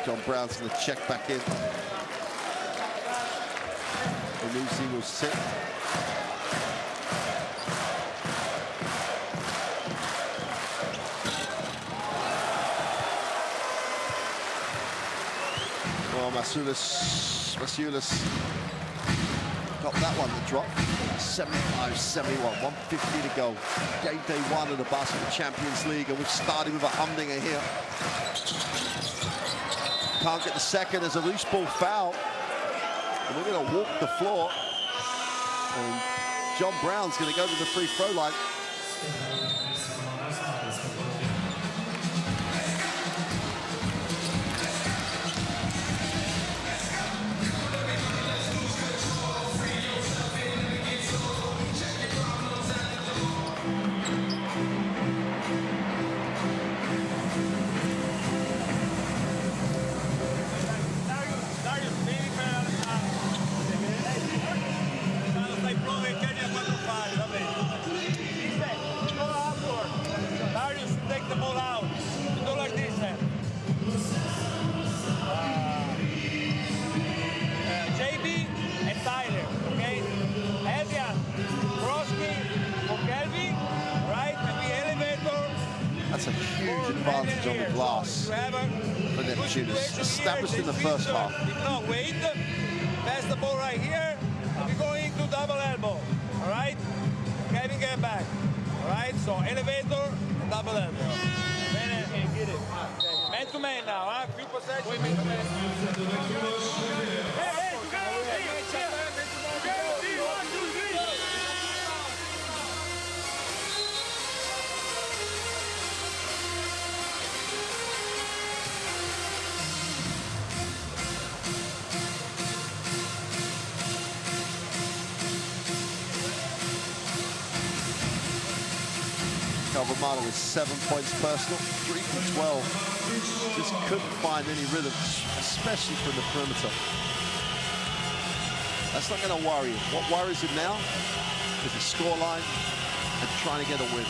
John Brown's going to check back in. Zanussi will sit. Vasiulis got that one to drop. 75-71, 150 to go. Game day one of the Basketball Champions League, and we've started with a humdinger here. Can't get the second as a loose ball foul. And we're going to walk the floor. And John Brown's going to go to the free throw line. That's a huge advantage on the glass for Neptunas, established in the first half.
If not, wait, pass the ball right here, and we go into double elbow, all right? Kevin, get back, all right? So elevator, double elbow. Then get it. Man to man now, huh? Few possession, man to man. Hey, you got
Calvamano with 7 points personal, 3 for 12. Just couldn't find any rhythm, especially from the perimeter. That's not going to worry him. What worries him now is the scoreline and trying to get a win.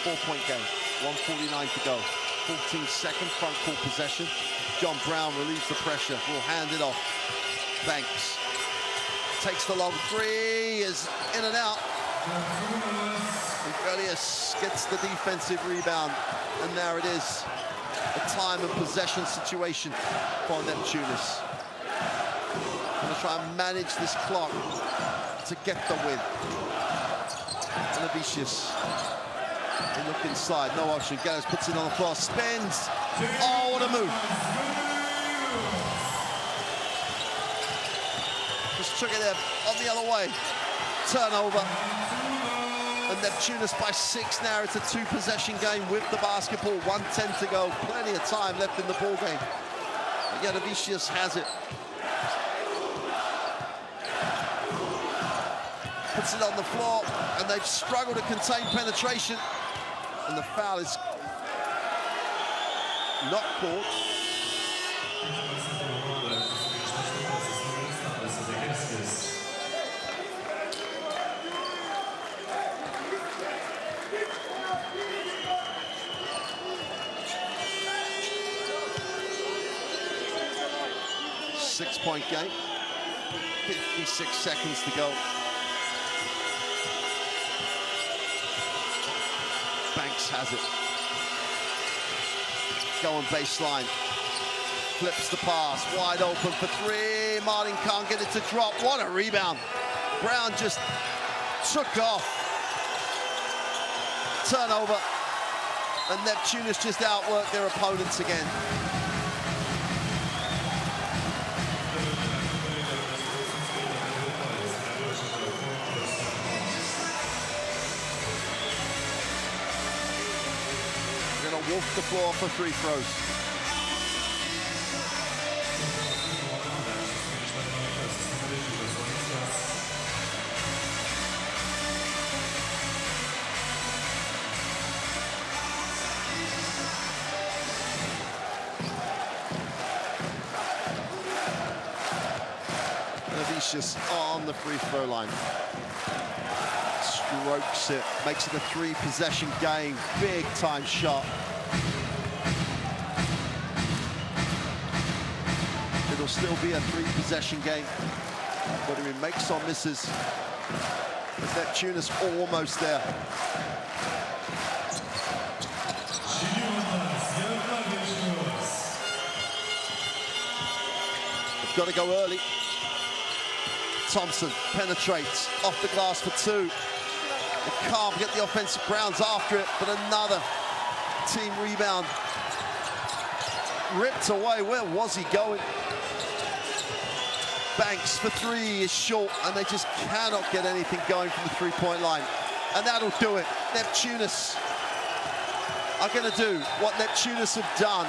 4-point game, 1:49 to go. 14-second front court possession. John Brown relieves the pressure, will hand it off. Banks takes the long three, is in and out. And Golias gets the defensive rebound, and there it is, a time and possession situation for Neptunas. Going to try and manage this clock to get the win. And Avicius, they look inside, no option. Golias puts it on the floor, spins. Oh, what a move! Just took it there on the other way. Turnover. And Neptunas by 6 now. It's a 2-possession game with the basketball. 1:10 to go. Plenty of time left in the ball game. Again, Avicius has it. Puts it on the floor, and they've struggled to contain penetration. And the foul is not caught. Six-point game, 56 seconds to go. Banks has it. Going baseline, flips the pass, wide open for three. Martin can't get it to drop. What a rebound. Brown just took off. Turnover, and Neptunas just outworked their opponents again. Wolf the floor for free throws. Avicius on the free throw line. Strokes it, makes it a 3-possession game. Big time shot. It'll still be a 3-possession game, whether he makes or misses. Neptunas almost there. Got to go early. Thompson penetrates off the glass for two. They can't get the offensive grounds after it, but another team rebound. Ripped away. Where was he going? Banks for three is short, and they just cannot get anything going from the three-point line. And that'll do it. Neptunas are going to do what Neptunas have done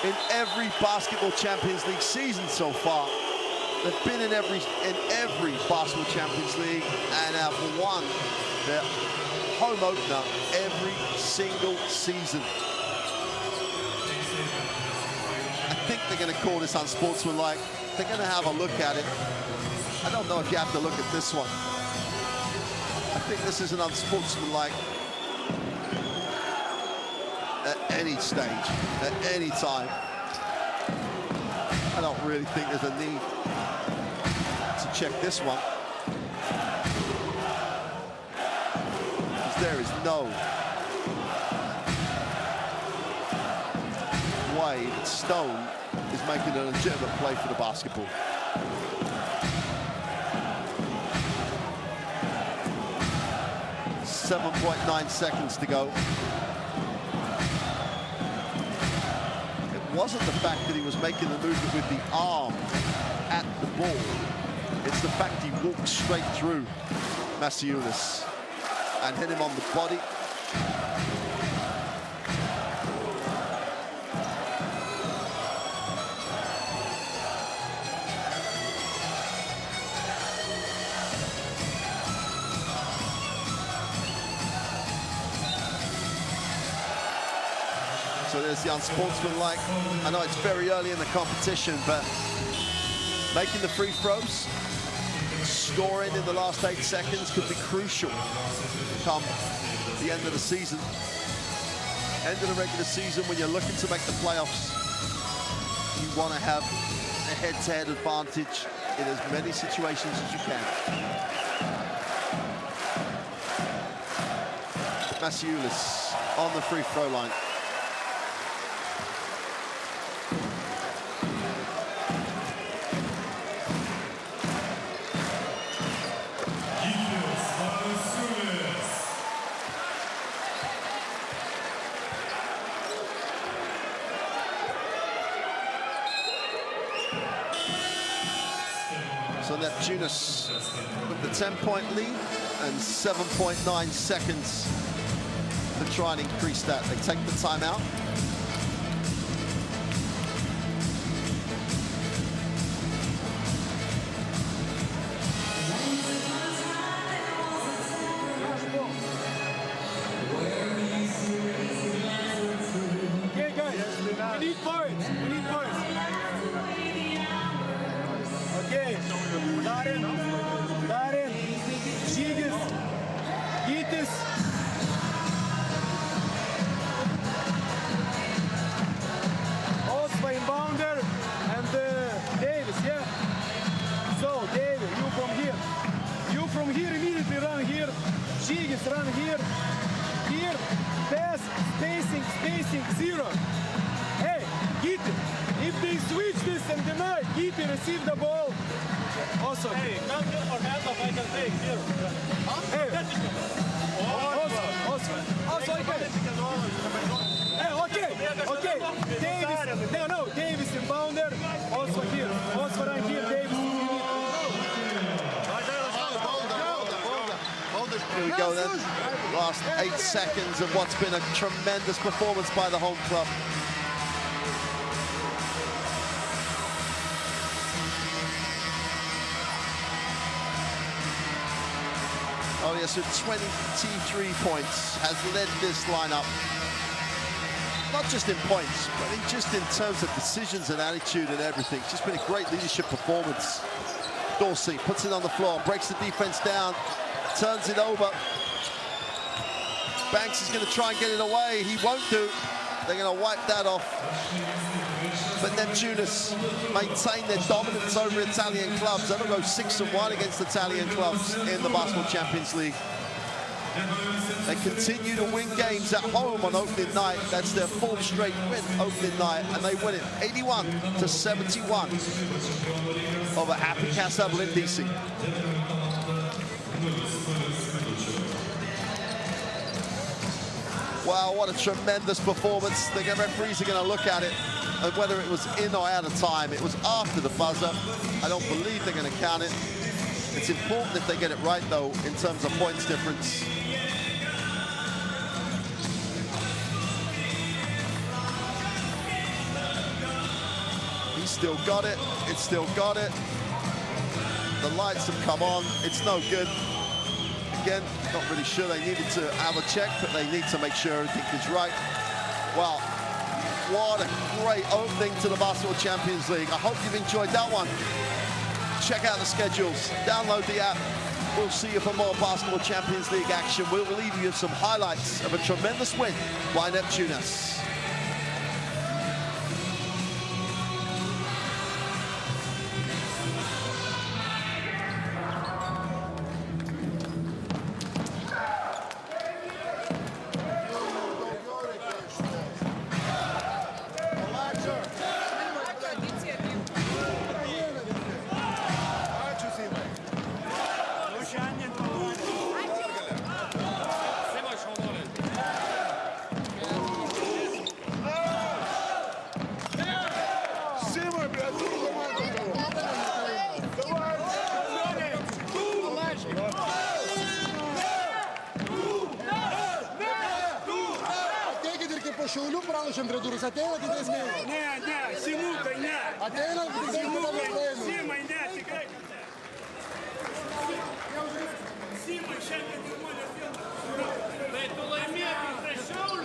in every Basketball Champions League season so far. They've been in every Basketball Champions League and have won their home opener every single season. I think they're going to call this unsportsmanlike. They're going to have a look at it. I don't know if you have to look at this one. I think this is an unsportsmanlike at any stage, at any time. I don't really think there's a need to check this one, because there is no way that Stone is making a legitimate play for the basketball. .9 seconds to go. It wasn't the fact that he was making the movement with the arm at the ball. It's the fact he walked straight through Masiulis and hit him on the body. So there's the unsportsmanlike. I know it's very early in the competition, but making the free throws, scoring in the last 8 seconds could be crucial come the end of the season. End of the regular season, when you're looking to make the playoffs, you want to have a head-to-head advantage in as many situations as you can. Masiulis on the free throw line. So Neptunas with the 10-point lead and 7.9 seconds to try and increase that. They take the timeout.
Okay, guys, we need points. We need points. Okay, Darin, Žygis, Gytis. Osva inbounder and Davis, yeah? So, David, you from here. You from here immediately run here. Žygis run here. Here, pass, spacing, zero. Hey, Gytis, if they switch this and deny, Gytis receive the ball. Awesome. Hey, come here for handoff, I can take here. Hey. Awesome. Also, I can. Hey, okay. Davis, no, Davis inbounder. Also here. Also right here, Davis.
Here we go then. Last 8 seconds of what's been a tremendous performance by the home club. Oh yes, with 23 points, has led this lineup. Not just in points, but just in terms of decisions and attitude and everything. It's just been a great leadership performance. Dorsey puts it on the floor, breaks the defense down, turns it over. Banks is going to try and get it away. He won't do. They're going to wipe that off. But Neptunas maintain their dominance over Italian clubs. They'll go 6-1 against Italian clubs in the Basketball Champions League. They continue to win games at home on opening night. That's their 4th straight win opening night, and they win it 81-71 over happy Casa Brindisi. Wow, what a tremendous performance. The referees are going to look at it, and whether it was in or out of time. It was after the buzzer. I don't believe they're going to count it. It's important if they get it right, though, in terms of points difference. He's still got it. It's still got it. The lights have come on. It's no good. Again, not really sure they needed to have a check, but they need to make sure everything is right. Wow, what a great opening to the Basketball Champions League. I hope you've enjoyed that one. Check out the schedules, download the app. We'll see you for more Basketball Champions League action. We'll leave you with some highlights of a tremendous win by Neptunas.
Šiaulių pralašėm prie durų, ateina kitais mėnesiais. Ne, Simukai, ne. Ateina kitais mėnesiais. Simai, ne, tikrai. Simai, šiandien žmonės vėl. Tai tu laimėk prieš Šiaulių.